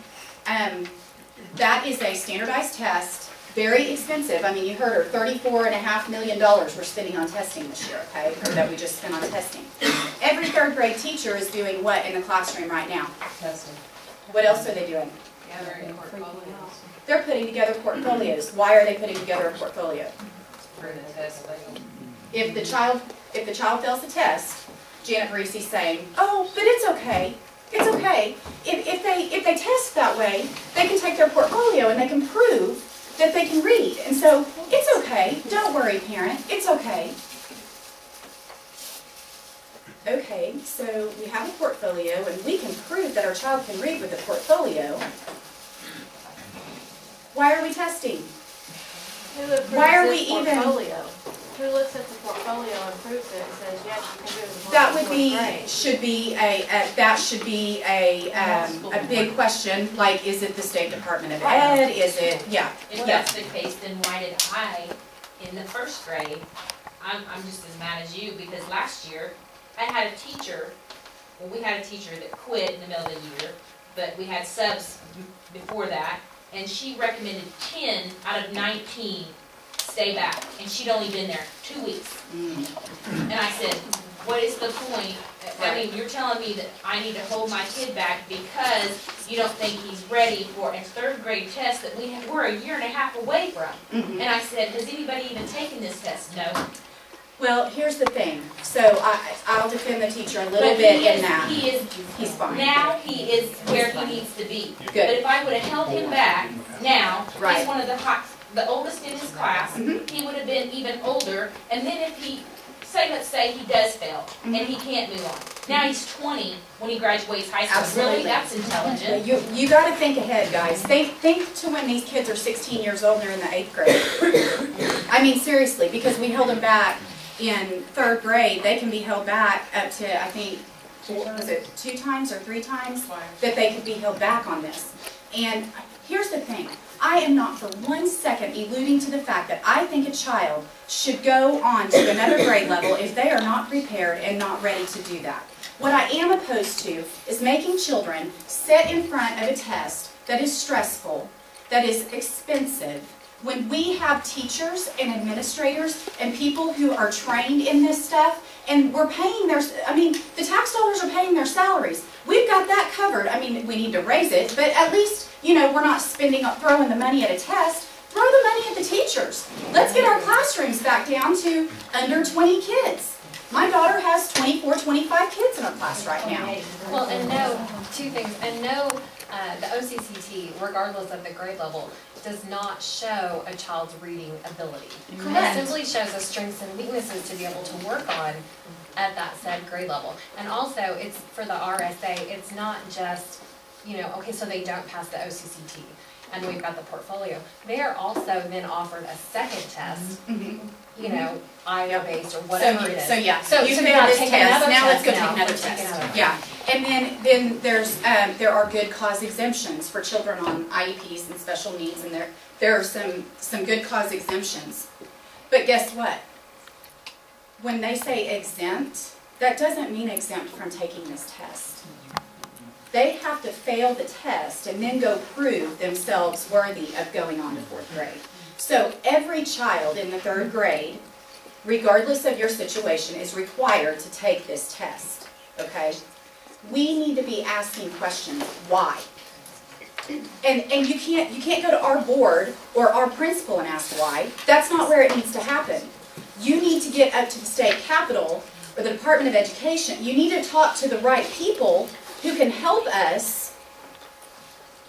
That is a standardized test, very expensive. I mean, you heard her, $34.5 million we're spending on testing this year, okay? Or that we just spent on testing. Every 3rd grade teacher is doing what in the classroom right now? Testing. What else are they doing? Gathering portfolios. They're putting together portfolios. Why are they putting together a portfolio? For the test. If the child fails the test, Janet Parisi's saying, "Oh, but it's okay. It's okay. If they test that way, they can take their portfolio and they can prove that they can read. And so it's okay. Don't worry, parent. It's okay." Okay, so we have a portfolio and we can prove that our child can read with the portfolio. Why are we testing? Why are we even? Who looks at the portfolio and proves it and says, yes, you can do it as long That as would it's be, fourth grade? should be a big question, like, is it the State Department of Ed, is it, yeah. If that's the case, then why did I, in the 1st grade, I'm just as mad as you, because last year, I had a teacher, well, we had a teacher that quit in the middle of the year, but we had subs before that, and she recommended 10 out of 19 stay back, and she'd only been there 2 weeks. And I said, what is the point? I mean, you're telling me that I need to hold my kid back because you don't think he's ready for a 3rd grade test that we're a year and a half away from. And I said, has anybody even taken this test? No. Well, here's the thing. So I'll defend the teacher a little bit in that. He's fine. Now he is where he needs to be. Good. But if I would have held him back, now Right. he's one of the oldest in his class. He would have been even older. And then if he, let's say he does fail and he can't move on. Now he's 20 when he graduates high school. Absolutely. Really, that's intelligent. You got to think ahead, guys. Think to when these kids are 16 years old and they're in the 8th grade. I mean, seriously, because we held them back in 3rd grade. They can be held back up to, I think, was it 2 times or 3 times that they could be held back on this. And here's the thing. I am not for 1 second alluding to the fact that I think a child should go on to another grade level if they are not prepared and not ready to do that. What I am opposed to is making children sit in front of a test that is stressful, that is expensive, when we have teachers and administrators and people who are trained in this stuff, and we're paying their, I mean, the tax dollars are paying their salaries. We've got that covered. I mean, we need to raise it, but at least, you know, we're not throwing the money at a test. Throw the money at the teachers. Let's get our classrooms back down to under 20 kids. My daughter has 24, 25 kids in her class right now. Well, and no, 2 things, and no, the OCCT, regardless of the grade level, does not show a child's reading ability. Correct. It simply shows us strengths and weaknesses to be able to work on at that said grade level. And also, it's for the RSA, it's not just, you know, okay, so they don't pass the OCCT, and we've got the portfolio. They are also then offered a second test, you know, Iowa-based or whatever it is. So yeah, So you so failed this take test, another now let's go test take now. another Let's take test. another. Yeah, and then there are good cause exemptions for children on IEPs and special needs, and there are some good cause exemptions. But guess what? When they say exempt, that doesn't mean exempt from taking this test. They have to fail the test and then go prove themselves worthy of going on to 4th grade. So every child in the 3rd grade, regardless of your situation, is required to take this test, okay? We need to be asking questions, why? And you can't go to our board or our principal and ask why. That's not where it needs to happen. You need to get up to the state capitol or the Department of Education. You need to talk to the right people who can help us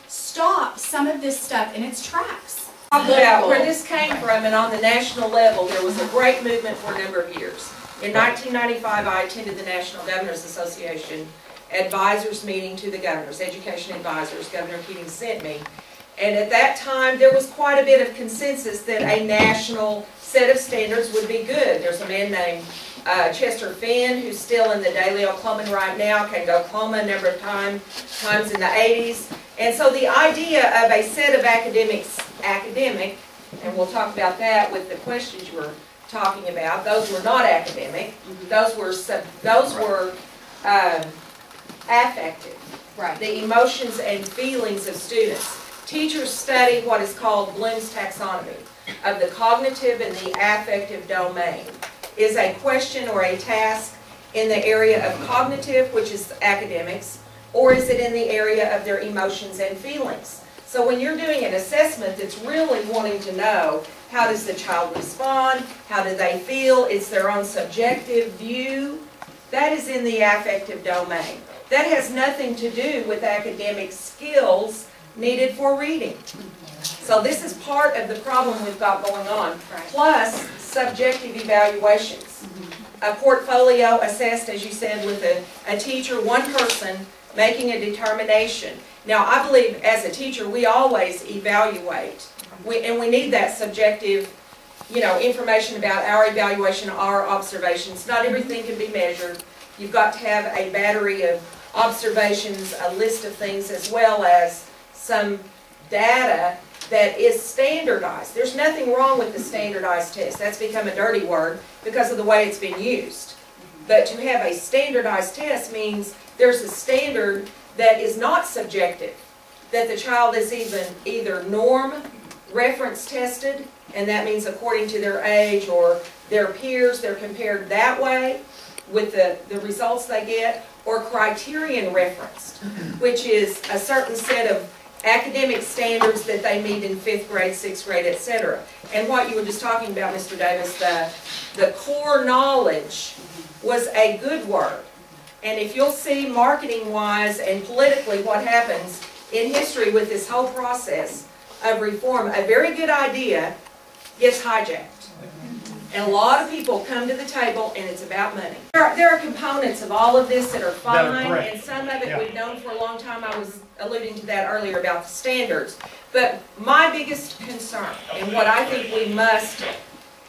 stop some of this stuff in its tracks. Talk about where this came from, and on the national level, there was a great movement for a number of years. In 1995, I attended the National Governors Association advisors meeting to the governors, education advisors, Governor Keating sent me. And at that time, there was quite a bit of consensus that a national set of standards would be good. There's a man named Chester Finn, who's still in the Daily Oklahoman right now, came to Oklahoma a number of times in the 80s. And so the idea of a set of academic, and we'll talk about that with the questions you were talking about, those were not academic, those were affective, Right. the emotions and feelings of students. Teachers study what is called Bloom's taxonomy of the cognitive and the affective domain. Is a question or a task in the area of cognitive, which is academics, or is it in the area of their emotions and feelings? So when you're doing an assessment that's really wanting to know how does the child respond, how do they feel, it's their own subjective view, that is in the affective domain. That has nothing to do with academic skills needed for reading. So this is part of the problem we've got going on, plus subjective evaluations. A portfolio assessed, as you said, with a teacher, one person making a determination. Now, I believe as a teacher, we always evaluate, and we need that subjective, information about our evaluation, our observations. Not everything can be measured. You've got to have a battery of observations, a list of things, as well as some data that is standardized. There's nothing wrong with the standardized test. That's become a dirty word because of the way it's been used. But to have a standardized test means there's a standard that is not subjective, that the child is either norm reference tested, and that means according to their age or their peers, they're compared that way with the results they get, or criterion referenced, which is a certain set of academic standards that they meet in 5th grade, 6th grade, etc. And what you were just talking about, Mr. Davis, the core knowledge was a good word. And if you'll see marketing-wise and politically what happens in history with this whole process of reform, a very good idea gets hijacked. And a lot of people come to the table and it's about money. There are components of all of this that are fine, and some of it we've known for a long time. I was alluding to that earlier about the standards. But my biggest concern, and what I think we must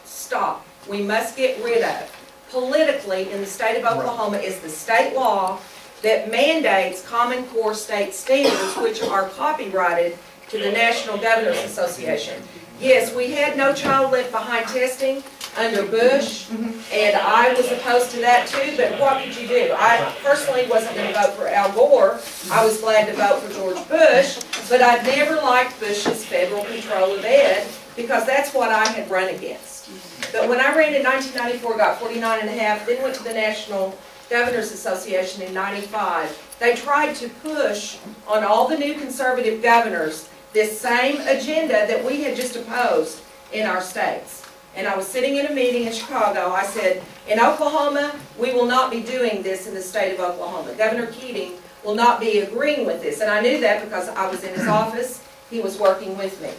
stop, we must get rid of, politically in the state of Oklahoma, is the state law that mandates Common Core state standards, which are copyrighted to the National Governors Association. Yes, we had no child left behind testing under Bush, and I was opposed to that too, but what could you do? I personally wasn't going to vote for Al Gore. I was glad to vote for George Bush, but I never liked Bush's federal control of ed because that's what I had run against. But when I ran in 1994, got 49.5, then went to the National Governors Association in 95, they tried to push on all the new conservative governors this same agenda that we had just opposed in our states. And I was sitting in a meeting in Chicago. I said, in Oklahoma, we will not be doing this in the state of Oklahoma. Governor Keating will not be agreeing with this. And I knew that because I was in his office. He was working with me.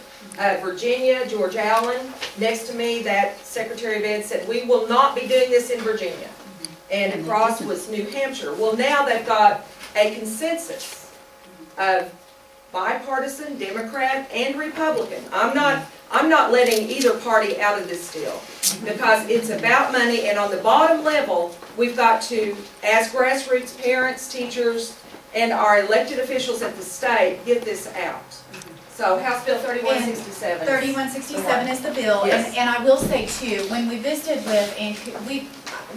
Virginia, George Allen, next to me, that Secretary of Ed said, we will not be doing this in Virginia. And across was New Hampshire. Well, now they've got a consensus of bipartisan, Democrat, and Republican. I'm not letting either party out of this deal because it's about money, and on the bottom level, we've got to, as grassroots parents, teachers, and our elected officials at the state, get this out. So House Bill 3167. 3167 is the bill, Yes. and I will say too, when we visited with, and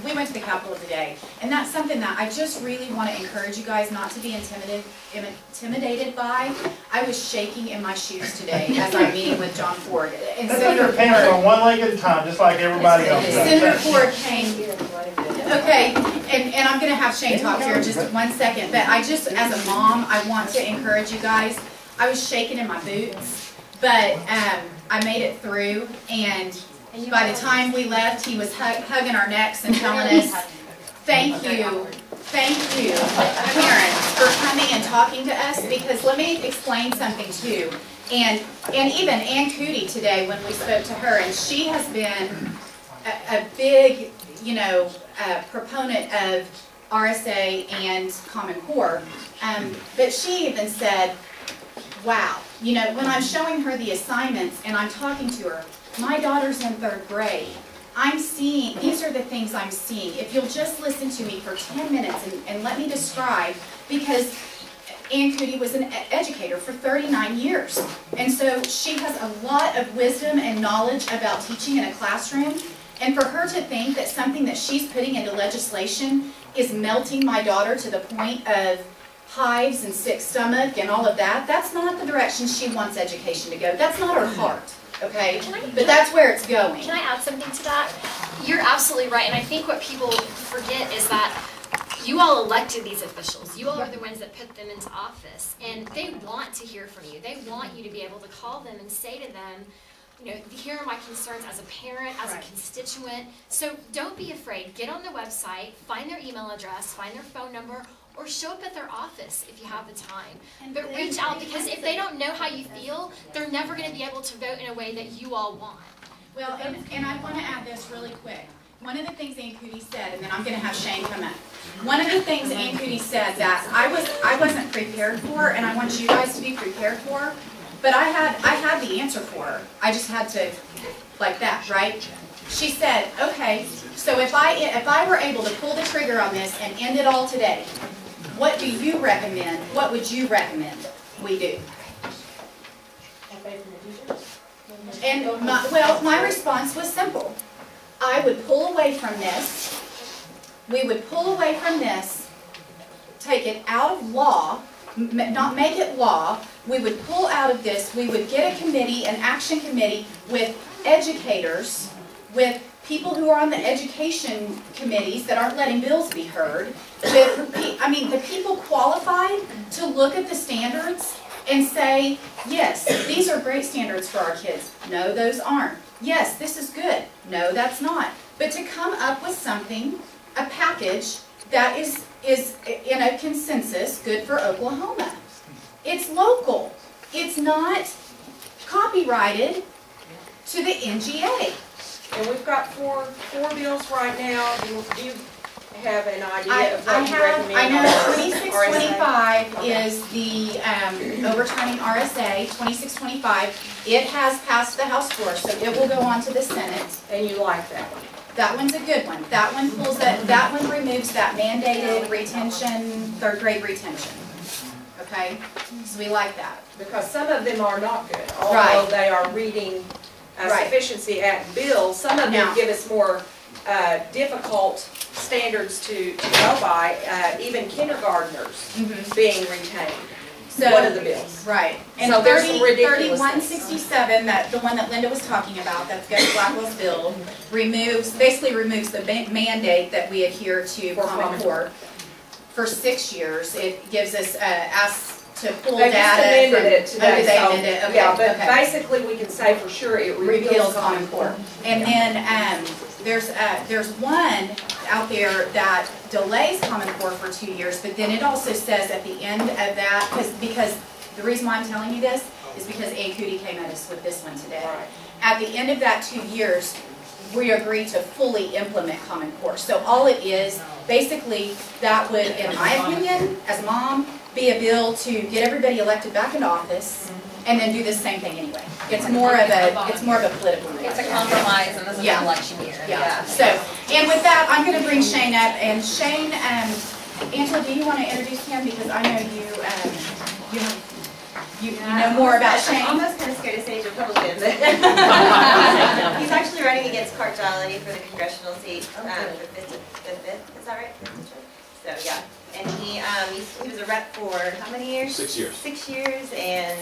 we went to the Capitol of the Day, and that's something that I just really want to encourage you guys not to be intimidated by. I was shaking in my shoes today as I'm meeting with John Ford. And Let's put your pants on one leg at a time, just like everybody else does. Senator Ford came, okay, and I'm going to have Shane talk here in just 1 second, but I just, as a mom, I want to encourage you guys. I was shaking in my boots, but I made it through, and by the time we left, he was hugging our necks and telling us, thank you, parents, for coming and talking to us, because let me explain something too. And even Ann Cootie today, when we spoke to her, and she has been a big, proponent of RSA and Common Core, but she even said, wow, you know, when I'm showing her the assignments and I'm talking to her, my daughter's in 3rd grade. I'm seeing, these are the things I'm seeing. If you'll just listen to me for 10 minutes and let me describe, because Ann Cootie was an educator for 39 years. And so she has a lot of wisdom and knowledge about teaching in a classroom. And for her to think that something that she's putting into legislation is melting my daughter to the point of hives and sick stomach and all of that, that's not the direction she wants education to go. That's not her heart. Okay, but that's where it's going. Can I add something to that? You're absolutely right, and I think what people forget is that you all elected these officials. You all are the ones that put them into office, and they want to hear from you. They want you to be able to call them and say to them, you know, here are my concerns as a parent, as a constituent. So don't be afraid. Get on the website, find their email address, find their phone number, or show up at their office if you have the time. But reach out, because if they don't know how you feel, they're never going to be able to vote in a way that you all want. Well, and I want to add this really quick. One of the things Ann Cootie said, and then I'm going to have Shane come up. One of the things Ann Cootie said that I wasn't prepared for, and I want you guys to be prepared for, but I had the answer for her. I just had to, like that, right? She said, okay, so if I were able to pull the trigger on this and end it all today, what do you recommend? What would you recommend we do? And my response was simple. I would pull away from this. We would pull away from this, take it out of law, not make it law. We would pull out of this. We would get a committee, an action committee with educators, with people who are on the education committees that aren't letting bills be heard, I mean, the people qualified to look at the standards and say, yes, these are great standards for our kids. No, those aren't. Yes, this is good. No, that's not. But to come up with something, a package that is in a consensus good for Oklahoma. It's local. It's not copyrighted to the NGA. And we've got four bills right now. Do you have an idea of what you recommend? I know 2625 is the overturning RSA, 2625. It has passed the House floor, so it will go on to the Senate. And you like that one? That one's a good one. That one pulls that one removes that mandated retention, 3rd grade retention. Okay? So we like that. Because some of them are not good, although they are reading Sufficiency Act bills. Some of them give us more difficult standards to go by, even kindergartners being retained. So, one of the bills. Right. And so 3167, the one that Linda was talking about, that's Governor Blackwell's bill, basically removes the mandate that we adhere to Common Core for 6 years. It gives us, asks to pull data. They just amended it today. They amended it. Okay, yeah, but basically we can say for sure it repeals Common Core. And then there's one out there that delays Common Core for 2 years, but then it also says at the end of that, because the reason why I'm telling you this is because Ann Cootie came at us with this one today. Right. At the end of that 2 years, we agree to fully implement Common Core. So all it is, basically, that would, in my opinion, as a mom, be a bill to get everybody elected back into office, and then do the same thing anyway. It's more of a political thing. It's a compromise, and this is an election year. Yeah. So, and with that, I'm going to bring Shane up. And Shane, Angela, do you want to introduce him, because I know you know more about Shane. I'm almost kind of scared to say he's Republican. He's actually running against Clark Jolly for the congressional seat, the fifth, is that right? So yeah, and he was a rep for how many years? 6 years. 6 years, and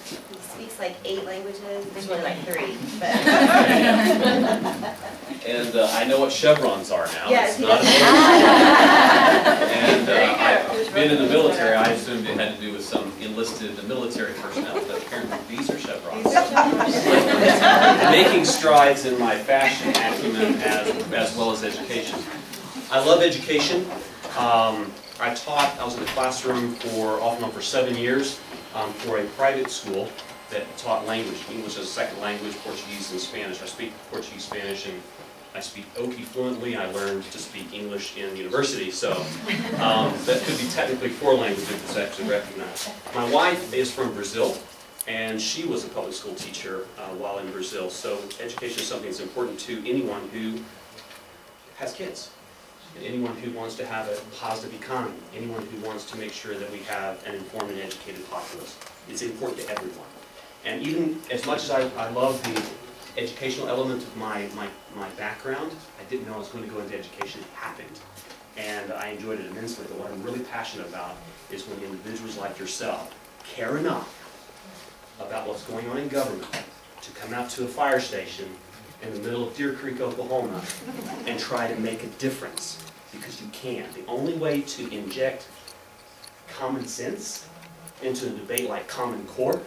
he speaks like 8 languages. There's really like 3. But And I know what chevrons are now. Yes, it's not and I've been in the military. I assumed it had to do with some enlisted military personnel, but apparently these are chevrons. Making strides in my fashion acumen as well as education. I love education. I was in the classroom off and on for 7 years for a private school that taught language, English as a second language, Portuguese and Spanish. I speak Portuguese, Spanish, and I speak OKED fluently. I learned to speak English in university, so that could be technically 4 languages that's actually recognized. My wife is from Brazil, and she was a public school teacher while in Brazil, so education is something that's important to anyone who has kids, and anyone who wants to have a positive economy, anyone who wants to make sure that we have an informed and educated populace. It's important to everyone. And even as much as I love the educational element of my background, I didn't know I was going to go into education. It happened. And I enjoyed it immensely. But what I'm really passionate about is when individuals like yourself care enough about what's going on in government to come out to a fire station in the middle of Deer Creek, Oklahoma, and try to make a difference. Because you can. The only way to inject common sense into a debate like Common Core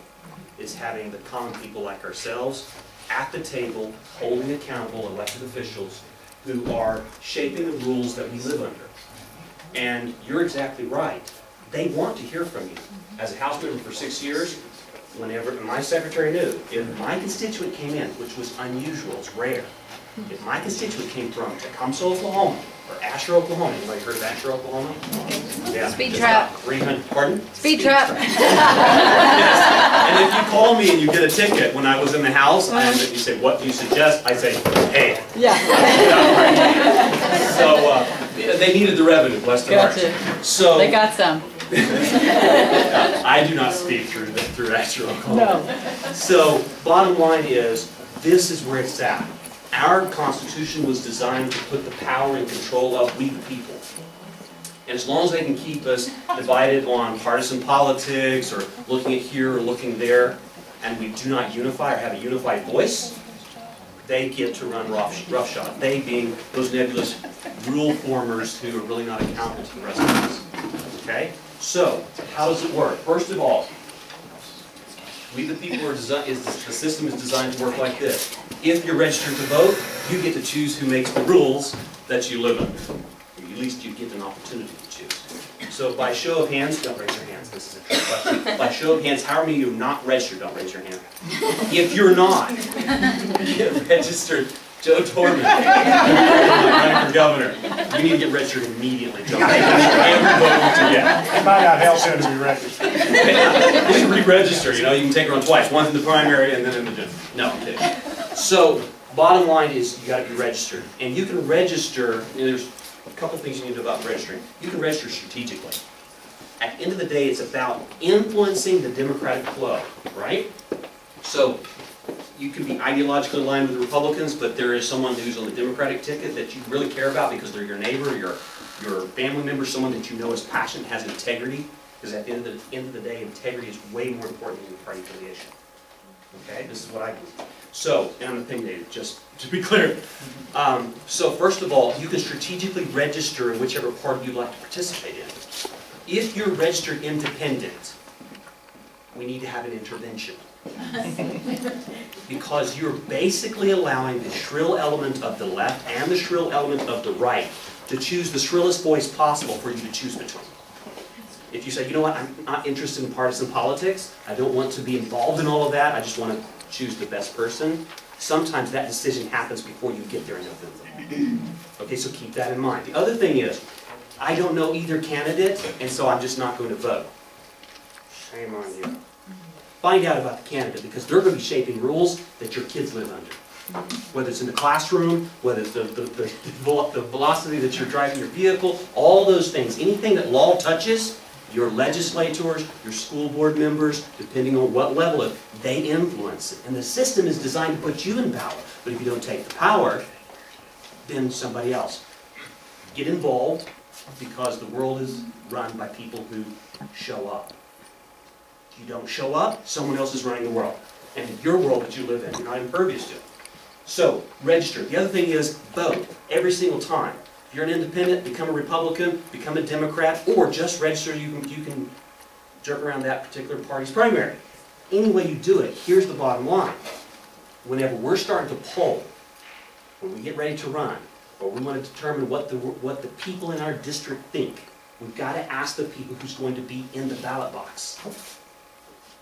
is having the common people like ourselves at the table, holding accountable elected officials who are shaping the rules that we live under. And you're exactly right. They want to hear from you. As a House member for 6 years, whenever my secretary knew, if my constituent came in, which was unusual, it's rare, if my constituent came from Tecumseh, Oklahoma, or Asher, Oklahoma, anybody heard of Asher, Oklahoma? Yeah, Speed trap. 300, pardon? Speed trap. Yes. And if you call me and you get a ticket when I was in the House, and you say, what do you suggest? I say, hey. Yeah. So they needed the revenue, bless their hearts. Gotcha. So They got some. I do not speak through Asher, Oklahoma. No. So bottom line is, this is where it's at. Our Constitution was designed to put the power and control of we the people. And as long as they can keep us divided on partisan politics or looking at here or looking there, and we do not unify or have a unified voice, they get to run roughshod. They being those nebulous rule formers who are really not accountable to the rest of us. Okay? So, how does it work? First of all, we the people are the system is designed to work like this. If you're registered to vote, you get to choose who makes the rules that you live under. Or at least you get an opportunity to choose. So by show of hands, don't raise your hands, this is a trick question. By show of hands, how many of you are not registered? Don't raise your hand. If you're not, get registered. Joe Dorman, running for governor. You need to get registered immediately, Joe. Every vote you get. It might not help him to be registered. You can re-register, you know, you can take her on twice. Once in the primary and then in the general. No, I'm kidding. So, bottom line is you got to be registered. And you can register, and there's a couple things you need to know about registering. You can register strategically. At the end of the day, it's about influencing the democratic flow, right? So, you can be ideologically aligned with the Republicans, but there is someone who's on the Democratic ticket that you really care about because they're your neighbor, your family member, someone that you know is passionate, has integrity. Because at the end of the day, integrity is way more important than party affiliation. Okay, this is what I do. So, and I'm opinionated, just to be clear. So first of all, you can strategically register in whichever party you'd like to participate in. If you're registered independent, we need to have an intervention. Because you're basically allowing the shrill element of the left and the shrill element of the right to choose the shrillest voice possible for you to choose between. If you say, you know what, I'm not interested in partisan politics, I don't want to be involved in all of that, I just want to choose the best person, sometimes that decision happens before you get there in November. Okay, so keep that in mind. The other thing is, I don't know either candidate, and so I'm just not going to vote. Shame on you. Find out about the candidate, because they're going to be shaping rules that your kids live under. Whether it's in the classroom, whether it's the velocity that you're driving your vehicle, all those things. Anything that law touches, your legislators, your school board members, depending on what level they influence it. And the system is designed to put you in power. But if you don't take the power, then somebody else. Get involved, because the world is run by people who show up. If you don't show up, someone else is running the world. And in your world that you live in, you're not impervious to it. So, register. The other thing is vote every single time. If you're an independent, become a Republican, become a Democrat, or just register, you can jerk around that particular party's primary. Any way you do it, here's the bottom line. Whenever we're starting to poll, when we get ready to run, or we want to determine what the people in our district think, we've got to ask the people who's going to be in the ballot box.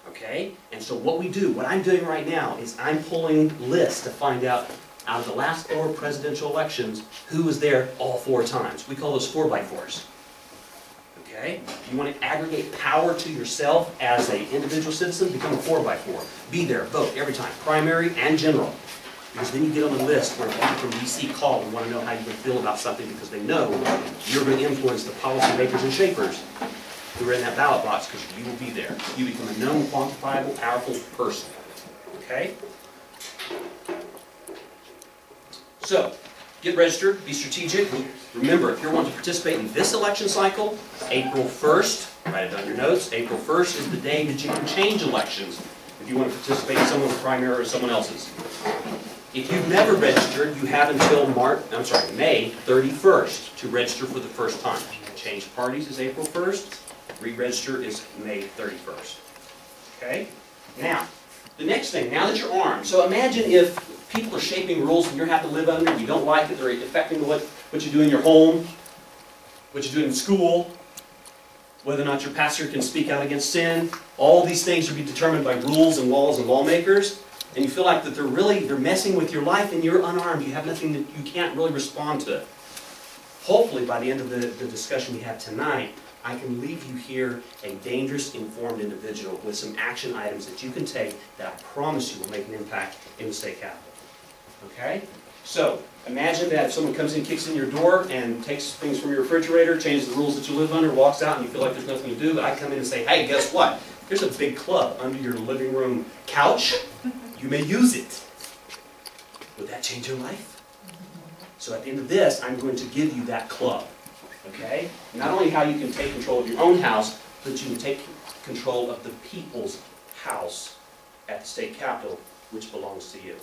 Okay? And so what we do, what I'm doing right now, is I'm pulling lists to find out, out of the last 4 presidential elections, who was there all 4 times. We call those 4x4s. Okay? You want to aggregate power to yourself as an individual citizen, become a 4x4. Be there, vote every time, primary and general. Because then you get on the list where people from DC call and want to know how you feel about something because they know you're going to influence the policymakers and shapers who are in that ballot box because you will be there. You become a known, quantifiable, powerful person. Okay? So, get registered, be strategic. Remember, if you're wanting to participate in this election cycle, April 1st, write it down in your notes, April 1st is the day that you can change elections if you want to participate in someone's primary or someone else's. If you've never registered, you have until May 31st to register for the first time. Change parties is April 1st, re-register is May 31st. Okay? Now, the next thing, now that you're armed, so imagine if people are shaping rules and you have to live under, you don't like it, they're affecting what you do in your home, what you do in school, whether or not your pastor can speak out against sin. All these things are being determined by rules and laws and lawmakers, and you feel like that they're messing with your life and you're unarmed, you have nothing that you can't really respond to. Hopefully by the end of the discussion we have tonight, I can leave you here a dangerous, informed individual with some action items that you can take that I promise you will make an impact in the state capitol. Okay? So, imagine that if someone comes in, kicks in your door, and takes things from your refrigerator, changes the rules that you live under, walks out, and you feel like there's nothing to do, but I come in and say, hey, guess what? There's a big club under your living room couch. You may use it. Would that change your life? So at the end of this, I'm going to give you that club. Okay? Not only how you can take control of your own house, but you can take control of the people's house at the state capitol, which belongs to you.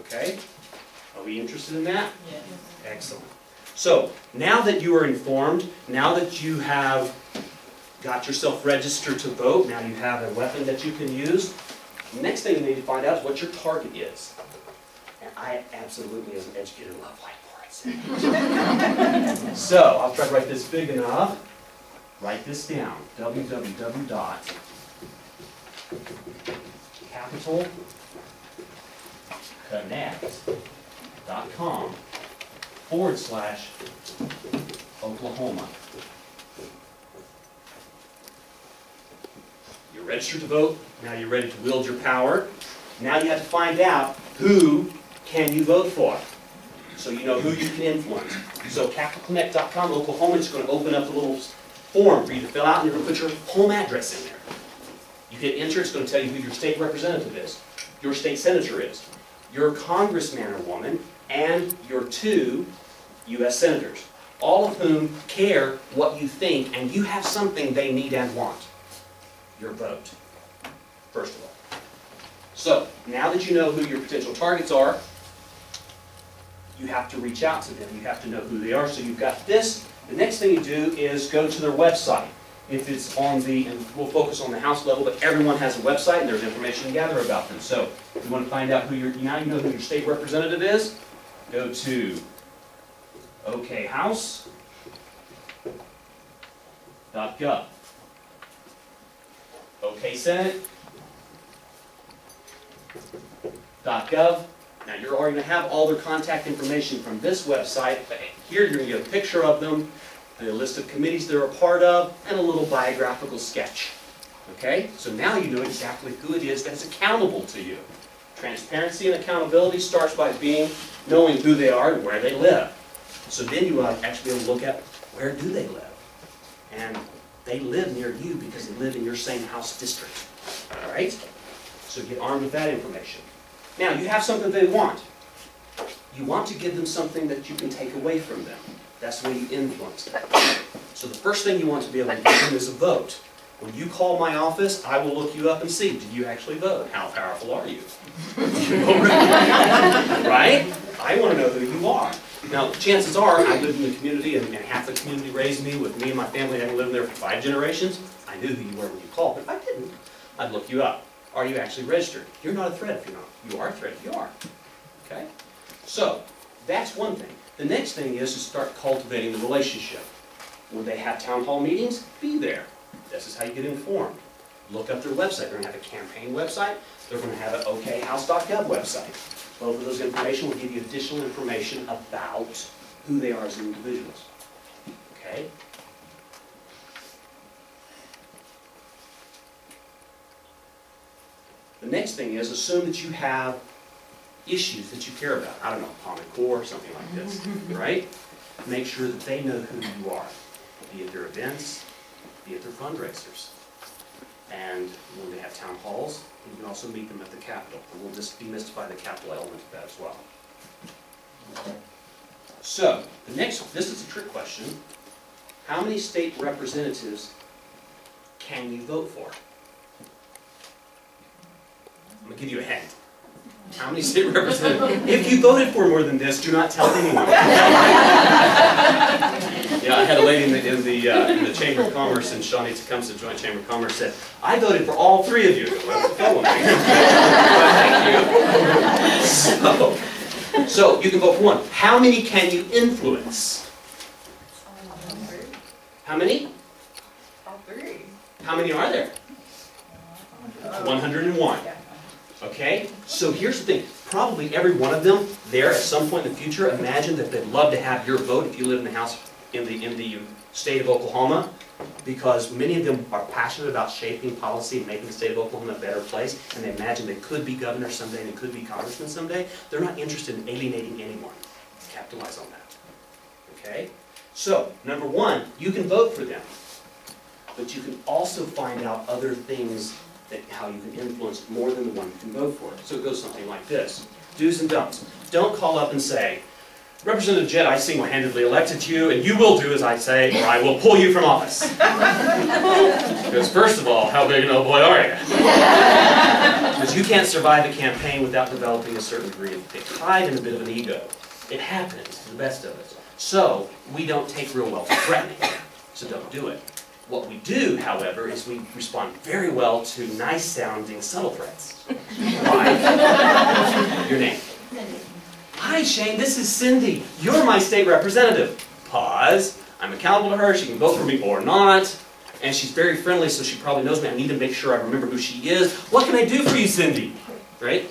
Okay? Are we interested in that? Yes. Excellent. So, now that you are informed, now that you have got yourself registered to vote, now you have a weapon that you can use, the next thing you need to find out is what your target is. And I absolutely, as an educator, love whiteboards. So, I'll try to write this big enough. Write this down. www.capitalconnect.com/Oklahoma. You're registered to vote. Now you're ready to wield your power. Now you have to find out who can you vote for, so you know who you can influence. So capitalconnect.com, Oklahoma, is going to open up a little form for you to fill out, and you're going to put your home address in there. You hit enter, it's going to tell you who your state representative is, your state senator is, your congressman or woman, and your 2 U.S. senators, all of whom care what you think, and you have something they need and want. Your vote, first of all. So, now that you know who your potential targets are, you have to reach out to them. You have to know who they are. So you've got this. The next thing you do is go to their website. If it's on the, and we'll focus on the house level, but everyone has a website and there's information to gather about them. So if you want to find out who your, now you know who your state representative is, go to okhouse.gov. oksenate.gov. Now you're already going to have all their contact information from this website, but here you're going to get a picture of them, a list of committees they're a part of, and a little biographical sketch. Okay? So now you know exactly who it is that's accountable to you. Transparency and accountability starts by knowing who they are and where they live. So then you will actually be able to look at where do they live. And they live near you because they live in your same house district. All right? So get armed with that information. Now, you have something they want. You want to give them something that you can take away from them. That's the way you influence them. So the first thing you want to be able to give them is a vote. When you call my office, I will look you up and see, did you actually vote? How powerful are you? Right? I want to know who you are. Now, chances are, I lived in the community, and half the community raised me, with me and my family having lived there for 5 generations. I knew who you were when you called, but if I didn't, I'd look you up. Are you actually registered? You're not a threat if you're not. You are a threat if you are. Okay? So, that's one thing. The next thing is to start cultivating the relationship. When they have town hall meetings, be there. This is how you get informed. Look up their website. They're going to have a campaign website. They're going to have an okhouse.gov website. Both of those information will give you additional information about who they are as individuals. Okay? The next thing is assume that you have issues that you care about. I don't know, Common Core, something like this, right? Make sure that they know who you are, be it their events, be it their fundraisers. And when they have town halls, you can also meet them at the Capitol. And we'll just demystify the Capitol element of that as well. So, the next, this is a trick question. How many state representatives can you vote for? I'm going to give you a hint. How many state representatives? If you voted for more than this, do not tell anyone. Yeah, I had a lady in the Chamber of Commerce, and Shawnee Tecumseh, Joint Chamber of Commerce, said, I voted for all three of you. Well, tell them. Thank you. So, you can vote for one. How many can you influence? How many? All three. How many are there? 101. Okay? So here's the thing. Probably every one of them there at some point in the future, imagine that they'd love to have your vote if you live in the house in the state of Oklahoma, because many of them are passionate about shaping policy and making the state of Oklahoma a better place, and they imagine they could be governor someday and they could be congressman someday. They're not interested in alienating anyone. Capitalize on that. Okay? So, number one, you can vote for them, but you can also find out other things that how you can influence more than the one you can vote for. So it goes something like this. Do's and don'ts. Don't call up and say, Representative Jett, I single-handedly elected you, and you will do as I say, or I will pull you from office. Because first of all, how big an old boy are you? Because you can't survive a campaign without developing a certain degree of pride and a bit of an ego. It happens, the best of it. So we don't take real well to threatening. So don't do it. What we do, however, is we respond very well to nice-sounding subtle threats. Like, your name. Hi, Shane, this is Cindy. You're my state representative. Pause. I'm accountable to her. She can vote for me or not. And she's very friendly, so she probably knows me. I need to make sure I remember who she is. What can I do for you, Cindy? Right?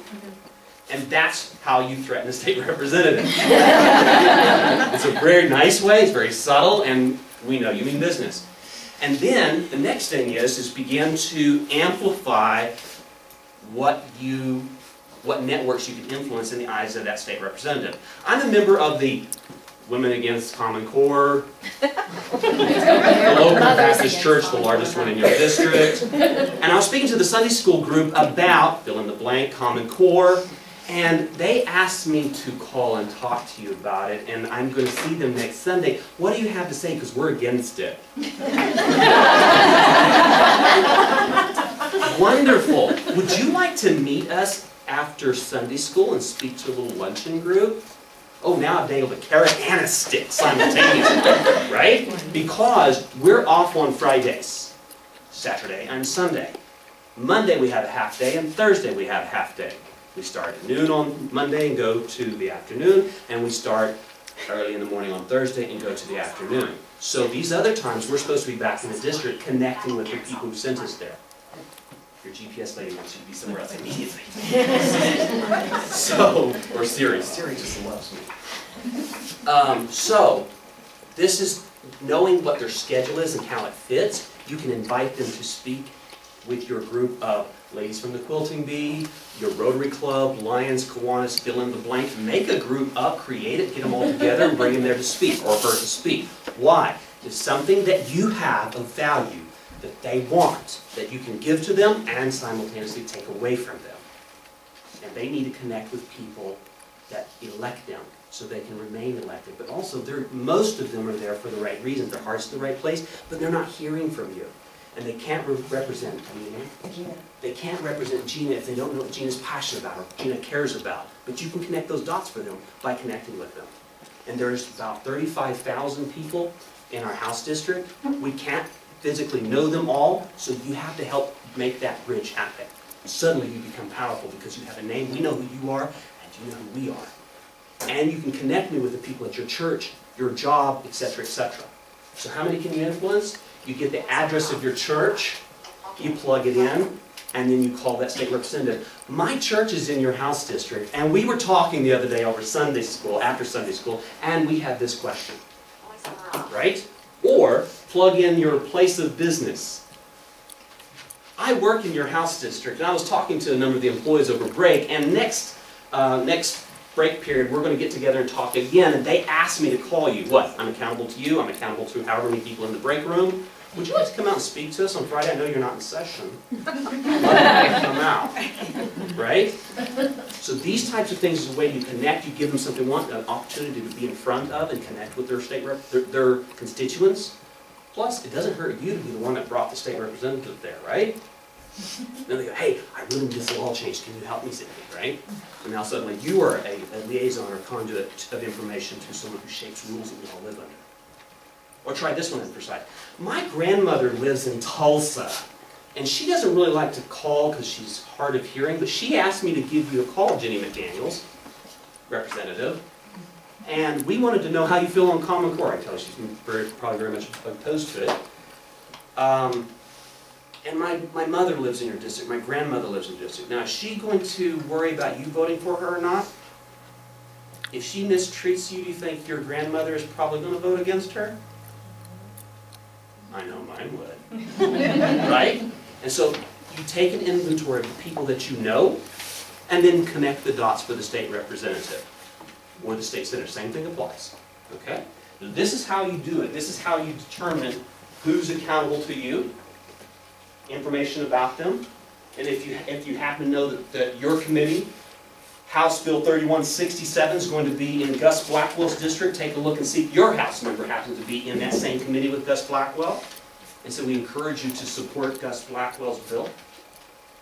And that's how you threaten a state representative. It's a very nice way. It's very subtle, and we know you mean business. And then the next thing is begin to amplify what networks you can influence in the eyes of that state representative. I'm a member of the Women Against Common Core, the local Baptist church, the largest one in your district. And I was speaking to the Sunday school group about, fill in the blank, Common Core. And they asked me to call and talk to you about it, and I'm going to see them next Sunday. What do you have to say? Because we're against it. Wonderful. Would you like to meet us after Sunday school and speak to a little luncheon group? Oh, now I've dangled a carrot and a stick simultaneously, right? Because we're off on Fridays, Saturday and Sunday. Monday we have a half day, and Thursday we have a half day. We start at noon on Monday and go to the afternoon, and we start early in the morning on Thursday and go to the afternoon. So these other times, we're supposed to be back in the district connecting with the people who sent us there. Your GPS lady wants you to be somewhere else immediately. So, or Siri. Siri just loves me. So, this is knowing what their schedule is and how it fits. You can invite them to speak with your group of ladies from the Quilting Bee, your Rotary Club, Lions, Kiwanis, fill in the blank. Make a group up, create it, get them all together, and bring them there to speak, or her to speak. Why? It's something that you have of value that they want, that you can give to them and simultaneously take away from them. And they need to connect with people that elect them so they can remain elected. But also, most of them are there for the right reasons. Their heart's in the right place, but they're not hearing from you. And they can't represent Gina. They can't represent Gina if they don't know what Gina's passionate about or Gina cares about. But you can connect those dots for them by connecting with them. And there's about 35,000 people in our House district. We can't physically know them all, so you have to help make that bridge happen. Suddenly you become powerful because you have a name, we know who you are, and you know who we are. And you can connect me with the people at your church, your job, etc., etc. So how many can you influence? You get the address of your church, you plug it in, and then you call that state representative. My church is in your house district, and we were talking the other day over Sunday school, after Sunday school, and we had this question, right? Or plug in your place of business. I work in your house district, and I was talking to a number of the employees over break, and next break period, we're going to get together and talk again, and they asked me to call you. What? I'm accountable to you. I'm accountable to however many people in the break room. Would you like to come out and speak to us on Friday? I know you're not in session. Come out, right? So these types of things is a way you connect. You give them something, an opportunity to be in front of and connect with their state their constituents. Plus, it doesn't hurt you to be the one that brought the state representative there, right? Then they go, hey, I really need this law changed. Can you help me, Cindy, right? And now suddenly you are a liaison or conduit of information to someone who shapes rules that we all live under. Or try this one in for sight. My grandmother lives in Tulsa, and she doesn't really like to call because she's hard of hearing, but she asked me to give you a call, Jenny McDaniels, representative, and we wanted to know how you feel on Common Core. I tell her she's probably very much opposed to it. And my mother lives in your district, my grandmother lives in your district. Now, is she going to worry about you voting for her or not? If she mistreats you, do you think your grandmother is probably going to vote against her? I know mine would. Right? And so you take an inventory of the people that you know, and then connect the dots for the state representative or the state senator. Same thing applies. Okay? This is how you do it. This is how you determine who's accountable to you, information about them, and if you happen to know that your committee, House Bill 3167, is going to be in Gus Blackwell's district, take a look and see if your House member happens to be in that same committee with Gus Blackwell. And so we encourage you to support Gus Blackwell's bill.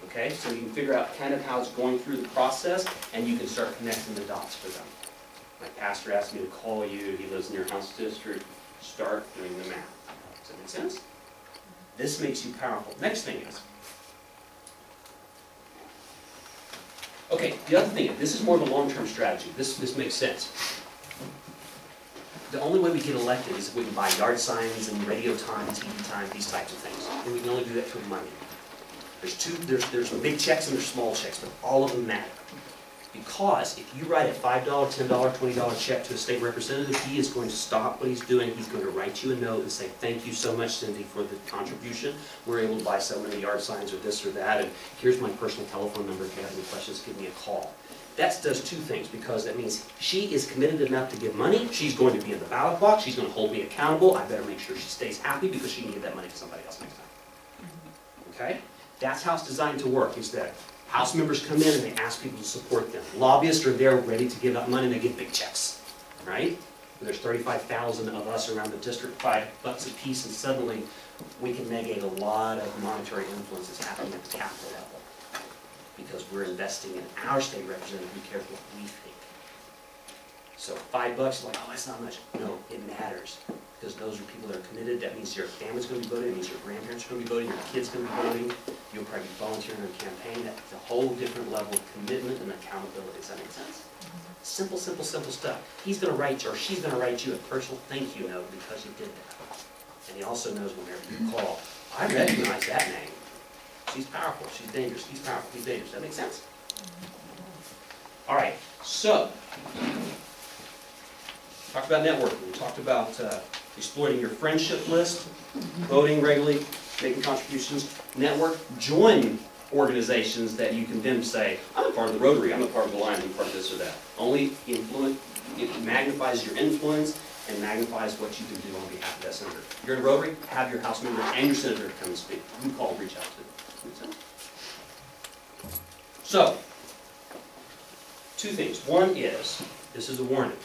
Okay, so you can figure out kind of how it's going through the process, and you can start connecting the dots for them. My pastor asked me to call you, he lives in your house district, start doing the math. Does that make sense? This makes you powerful. Next thing is, okay, the other thing, this is more of a long-term strategy. This makes sense. The only way we get elected is if we can buy yard signs and radio time, TV time, these types of things. And we can only do that through money. There's big checks and there's small checks, but all of them matter. Because if you write a $5, $10, $20 check to a state representative, he is going to stop what he's doing. He's going to write you a note and say, thank you so much, Cindy, for the contribution. We're able to buy so many yard signs or this or that, and here's my personal telephone number. If you have any questions, give me a call. That does two things, because that means she is committed enough to give money. She's going to be in the ballot box. She's going to hold me accountable. I better make sure she stays happy because she can give that money to somebody else next time. Okay? That's how it's designed to work, is that House members come in and they ask people to support them. Lobbyists are there ready to give up money and they give big checks, right? There's 35,000 of us around the district, $5 a piece, and suddenly we can negate a lot of monetary influence that's happening at the capital level because we're investing in our state representative who cares what we think. So $5, like, oh, that's not much. No, it matters. Because those are people that are committed. That means your family's going to be voting. It means your grandparents are going to be voting. Your kid's going to be voting. You'll probably be volunteering on a campaign. That's a whole different level of commitment and accountability. Does that make sense? Simple, simple, simple stuff. He's going to write you, or she's going to write you a personal thank you note because you did that. And he also knows whenever you call, I recognize that name. She's powerful. She's dangerous. He's powerful. He's dangerous. Does that make sense? All right. So, talked about networking. We talked about exploiting your friendship list, voting regularly, making contributions, network, join organizations that you can then say, I'm a part of the Rotary, I'm a part of the Lions, I'm a part of this or that. Only influence, it magnifies your influence and magnifies what you can do on behalf of that senator. If you're in a Rotary, have your House member and your senator come and speak. You call, reach out to them. So, two things. One is, this is a warning.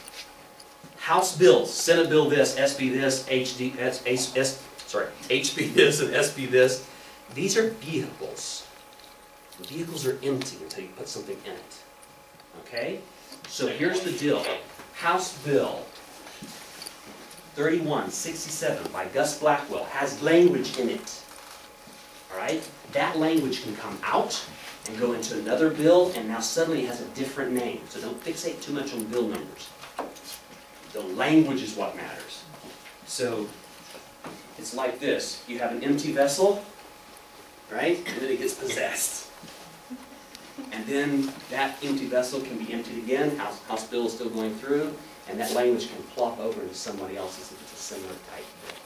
House bills, Senate bill this, SB this, HB this and SB this. These are vehicles. The vehicles are empty until you put something in it. Okay? So here's the deal. House Bill 3167 by Gus Blackwell has language in it. All right? That language can come out and go into another bill, and now suddenly it has a different name. So don't fixate too much on bill numbers. The language is what matters. So it's like this. You have an empty vessel, right? And then it gets possessed. And then that empty vessel can be emptied again, House bill is still going through, and that language can plop over into somebody else's if it's a similar type bill.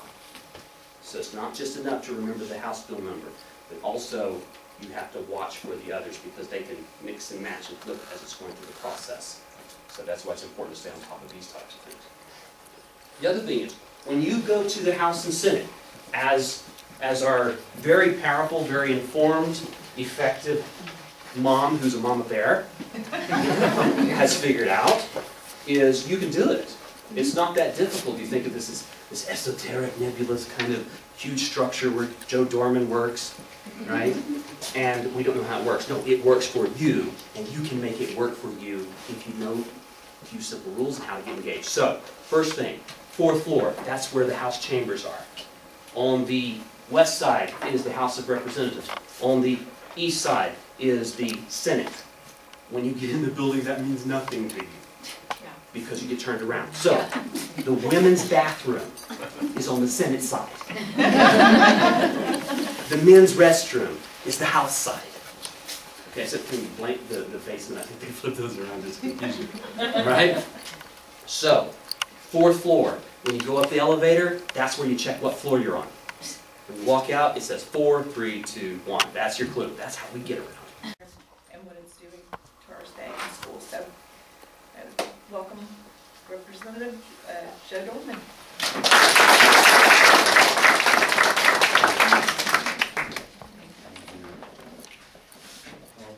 So it's not just enough to remember the House bill number, but also you have to watch for the others because they can mix and match and flip as it's going through the process. So that's why it's important to stay on top of these types of things. The other thing is, when you go to the House and Senate, as our very powerful, very informed, effective mom, who's a mama bear, has figured out, is you can do it. It's not that difficult. You think of this as this esoteric, nebulous kind of huge structure where Joe Dorman works, right? And we don't know how it works. No, it works for you, and you can make it work for you if you know a few simple rules and how to get engaged. So, first thing, 4th floor, that's where the House chambers are. On the west side is the House of Representatives. On the east side is the Senate. When you get in the building, that means nothing to you because you get turned around. So, the women's bathroom is on the Senate side. The men's restroom is the House side. Okay, so can you blank the basement? I think they flip those around just to confuse you. Right? So, 4th floor. When you go up the elevator, that's where you check what floor you're on. When you walk out, it says 4, 3, 2, 1. That's your clue. That's how we get around. And what it's doing to our stay in school. So, welcome, Representative Joe Dorman.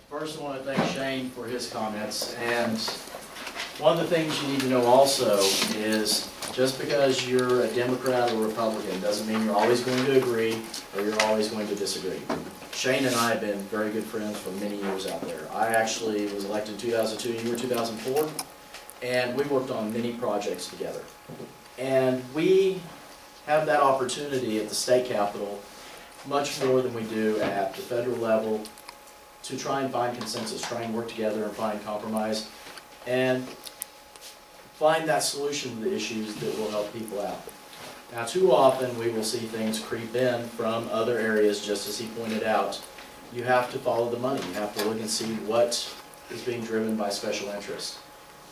First, I want to thank Shane for his comments. And one of the things you need to know also is just because you're a Democrat or Republican doesn't mean you're always going to agree or you're always going to disagree. Shane and I have been very good friends for many years out there. I actually was elected in 2002, you were 2004, and we worked on many projects together. And we have that opportunity at the state capitol much more than we do at the federal level to try and find consensus, try and work together and find compromise, and find that solution to the issues that will help people out. Now, too often we will see things creep in from other areas, just as he pointed out. You have to follow the money. You have to look and see what is being driven by special interest.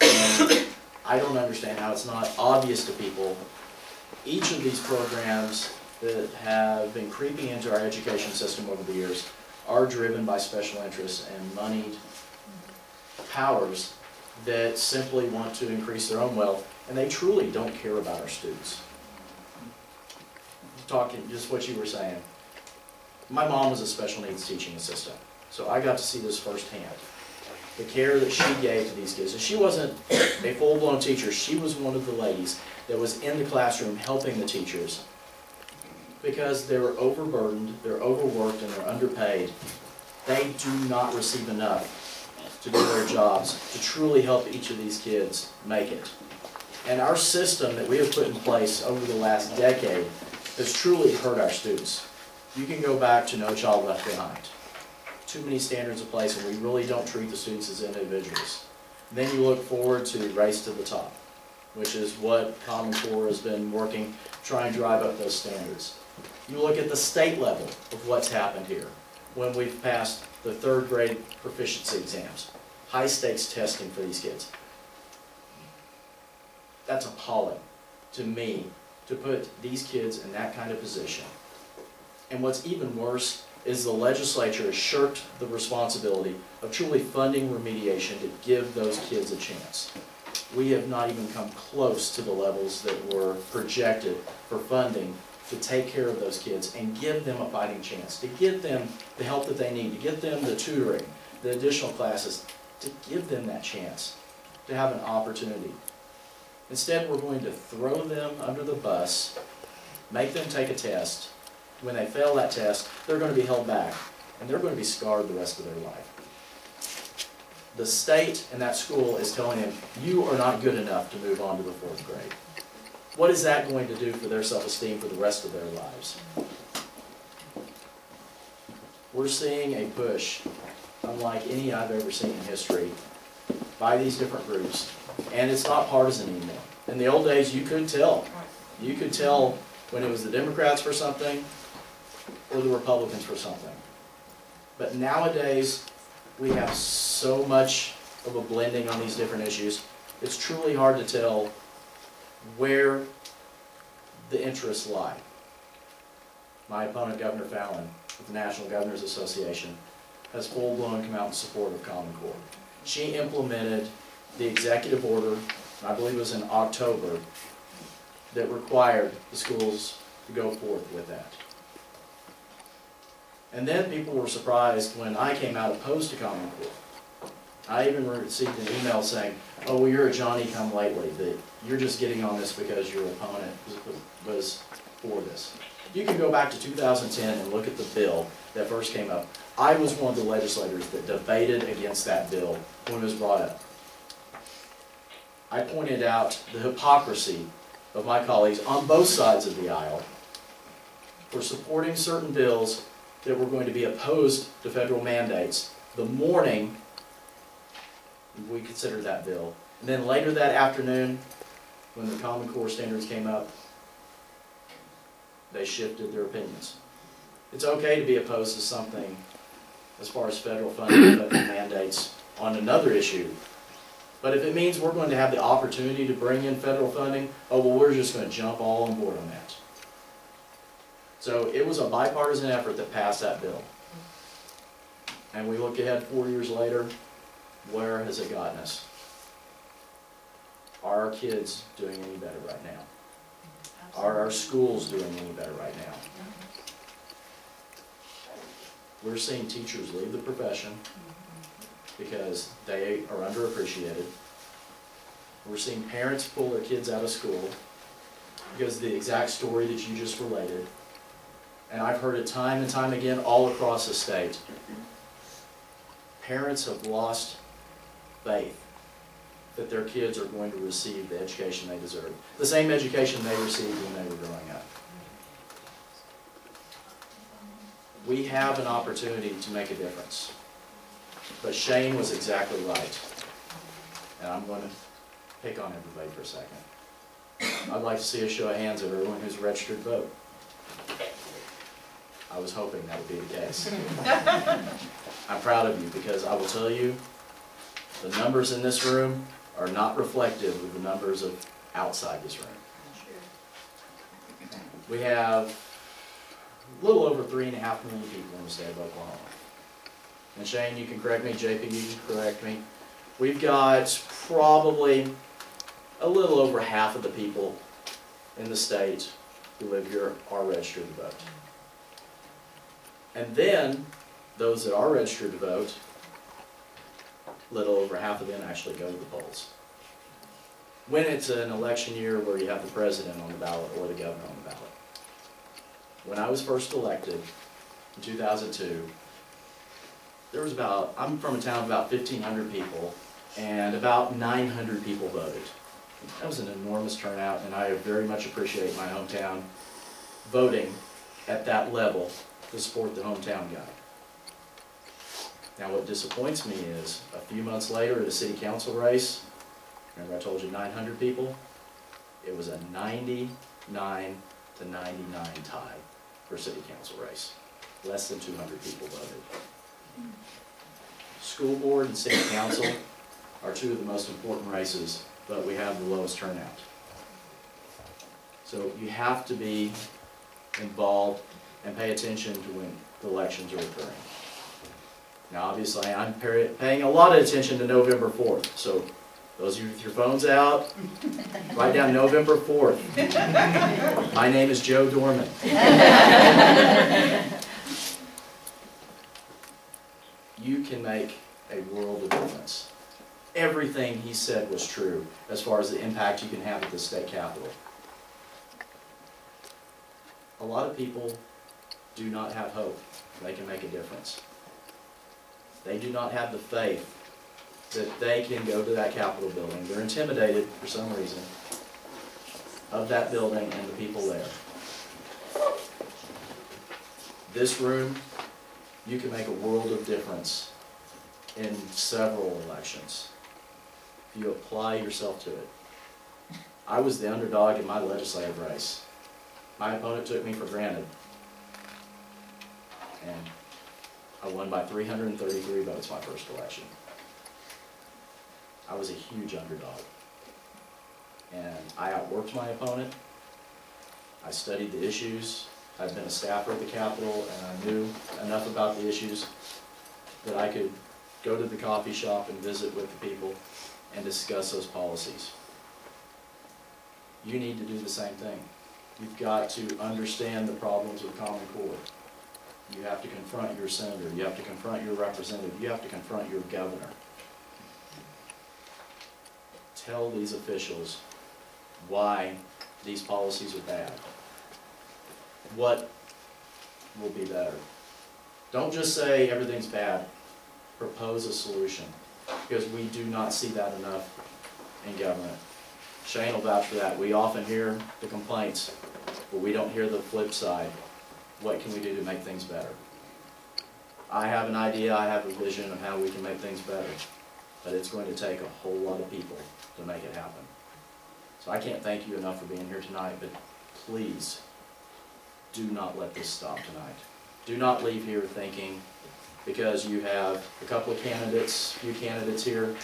And I don't understand how it's not obvious to people. Each of these programs that have been creeping into our education system over the years are driven by special interests and moneyed powers that simply want to increase their own wealth, and they truly don't care about our students. Talking just what you were saying. My mom was a special needs teaching assistant, so I got to see this firsthand. The care that she gave to these kids. And she wasn't a full-blown teacher. She was one of the ladies that was in the classroom helping the teachers because they're overburdened, they're overworked, and they're underpaid. They do not receive enough to do their jobs to truly help each of these kids make it. And our system that we have put in place over the last decade has truly hurt our students. You can go back to No Child Left Behind. Too many standards in place, and we really don't treat the students as individuals. Then you look forward to Race to the Top, which is what Common Core has been working, trying to drive up those standards. You look at the state level of what's happened here when we've passed the 3rd grade proficiency exams, high stakes testing for these kids. That's appalling to me to put these kids in that kind of position. And what's even worse is the legislature has shirked the responsibility of truly funding remediation to give those kids a chance. We have not even come close to the levels that were projected for funding to take care of those kids and give them a fighting chance, to give them the help that they need, to give them the tutoring, the additional classes, to give them that chance to have an opportunity. Instead, we're going to throw them under the bus, make them take a test. When they fail that test, they're going to be held back, and they're going to be scarred the rest of their life. The state and that school is telling them, you are not good enough to move on to the 4th grade. What is that going to do for their self-esteem for the rest of their lives? We're seeing a push, unlike any I've ever seen in history, by these different groups. And it's not partisan anymore. In the old days, you could tell. You could tell when it was the Democrats for something or the Republicans for something. But nowadays, we have so much of a blending on these different issues, it's truly hard to tell where the interests lie. My opponent, Governor Fallon, with the National Governors Association, has full-blown come out in support of Common Core. She implemented the executive order, I believe it was in October, that required the schools to go forth with that. And then people were surprised when I came out opposed to Common Core. I even received an email saying, oh, well, you're a Johnny-come-lately, that you're just getting on this because your opponent was for this. You can go back to 2010 and look at the bill that first came up. I was one of the legislators that debated against that bill when it was brought up. I pointed out the hypocrisy of my colleagues on both sides of the aisle for supporting certain bills that were going to be opposed to federal mandates the morning we considered that bill. And then later that afternoon, when the Common Core standards came up, they shifted their opinions. It's okay to be opposed to something as far as federal funding, federal mandates on another issue. But if it means we're going to have the opportunity to bring in federal funding, oh, well, we're just going to jump all on board on that. So it was a bipartisan effort that passed that bill. And we look ahead 4 years later, where has it gotten us? Are our kids doing any better right now? Are our schools doing any better right now? We're seeing teachers leave the profession because they are underappreciated. We're seeing parents pull their kids out of school because of the exact story that you just related. And I've heard it time and time again all across the state. Parents have lost faith that their kids are going to receive the education they deserve. The same education they received when they were growing up. We have an opportunity to make a difference. But Shane was exactly right. And I'm going to pick on everybody for a second. I'd like to see a show of hands of everyone who's registered to vote. I was hoping that would be the case. I'm proud of you because I will tell you, the numbers in this room are not reflective of the numbers of outside this room. We have a little over 3.5 million people in the state of Oklahoma. And Shane, you can correct me, JP, you can correct me. We've got probably a little over half of the people in the state who live here are registered to vote. And then, those that are registered to vote, little over half of them actually go to the polls. When it's an election year where you have the president on the ballot or the governor on the ballot. When I was first elected in 2002, there was about, I'm from a town of about 1,500 people, and about 900 people voted. That was an enormous turnout, and I very much appreciate my hometown voting at that level to support the hometown guy. Now what disappoints me is, a few months later at a city council race, remember I told you 900 people? It was a 99 to 99 tie for city council race. Less than 200 people voted. School board and city council are two of the most important races, but we have the lowest turnout. So you have to be involved and pay attention to when the elections are occurring. Now obviously I'm paying a lot of attention to November 4th, so those of you with your phones out, write down November 4th. My name is Joe Dorman. You can make a world of difference. Everything he said was true as far as the impact you can have at the state capitol. A lot of people do not have hope they can make a difference. They do not have the faith that they can go to that Capitol building. They're intimidated for some reason of that building and the people there. This room, you can make a world of difference in several elections if you apply yourself to it. I was the underdog in my legislative race. My opponent took me for granted. And I won by 333 votes my first election. I was a huge underdog. And I outworked my opponent. I studied the issues. I've been a staffer at the Capitol, and I knew enough about the issues that I could go to the coffee shop and visit with the people and discuss those policies. You need to do the same thing. You've got to understand the problems with Common Core. You have to confront your senator. You have to confront your representative. You have to confront your governor. Tell these officials why these policies are bad. What will be better? Don't just say everything's bad. Propose a solution, because we do not see that enough in government. Shane will vouch for that. We often hear the complaints, but we don't hear the flip side. What can we do to make things better? I have an idea, I have a vision of how we can make things better, but it's going to take a whole lot of people to make it happen. So I can't thank you enough for being here tonight, but please do not let this stop tonight. Do not leave here thinking, because you have a couple of candidates, few candidates here,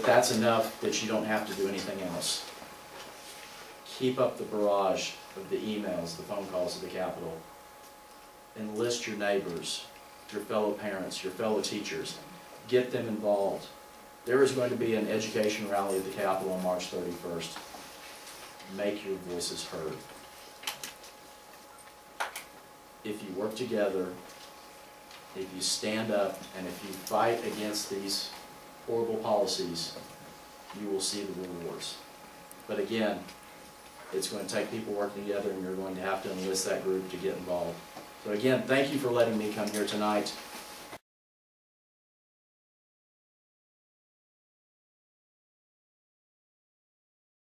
that's enough, that you don't have to do anything else. Keep up the barrage of the emails, the phone calls to the Capitol. Enlist your neighbors, your fellow parents, your fellow teachers. Get them involved. There is going to be an education rally at the Capitol on March 31st. Make your voices heard. If you work together, if you stand up, and if you fight against these horrible policies, you will see the rewards. But again, it's going to take people working together, and you're going to have to enlist that group to get involved. So again, thank you for letting me come here tonight.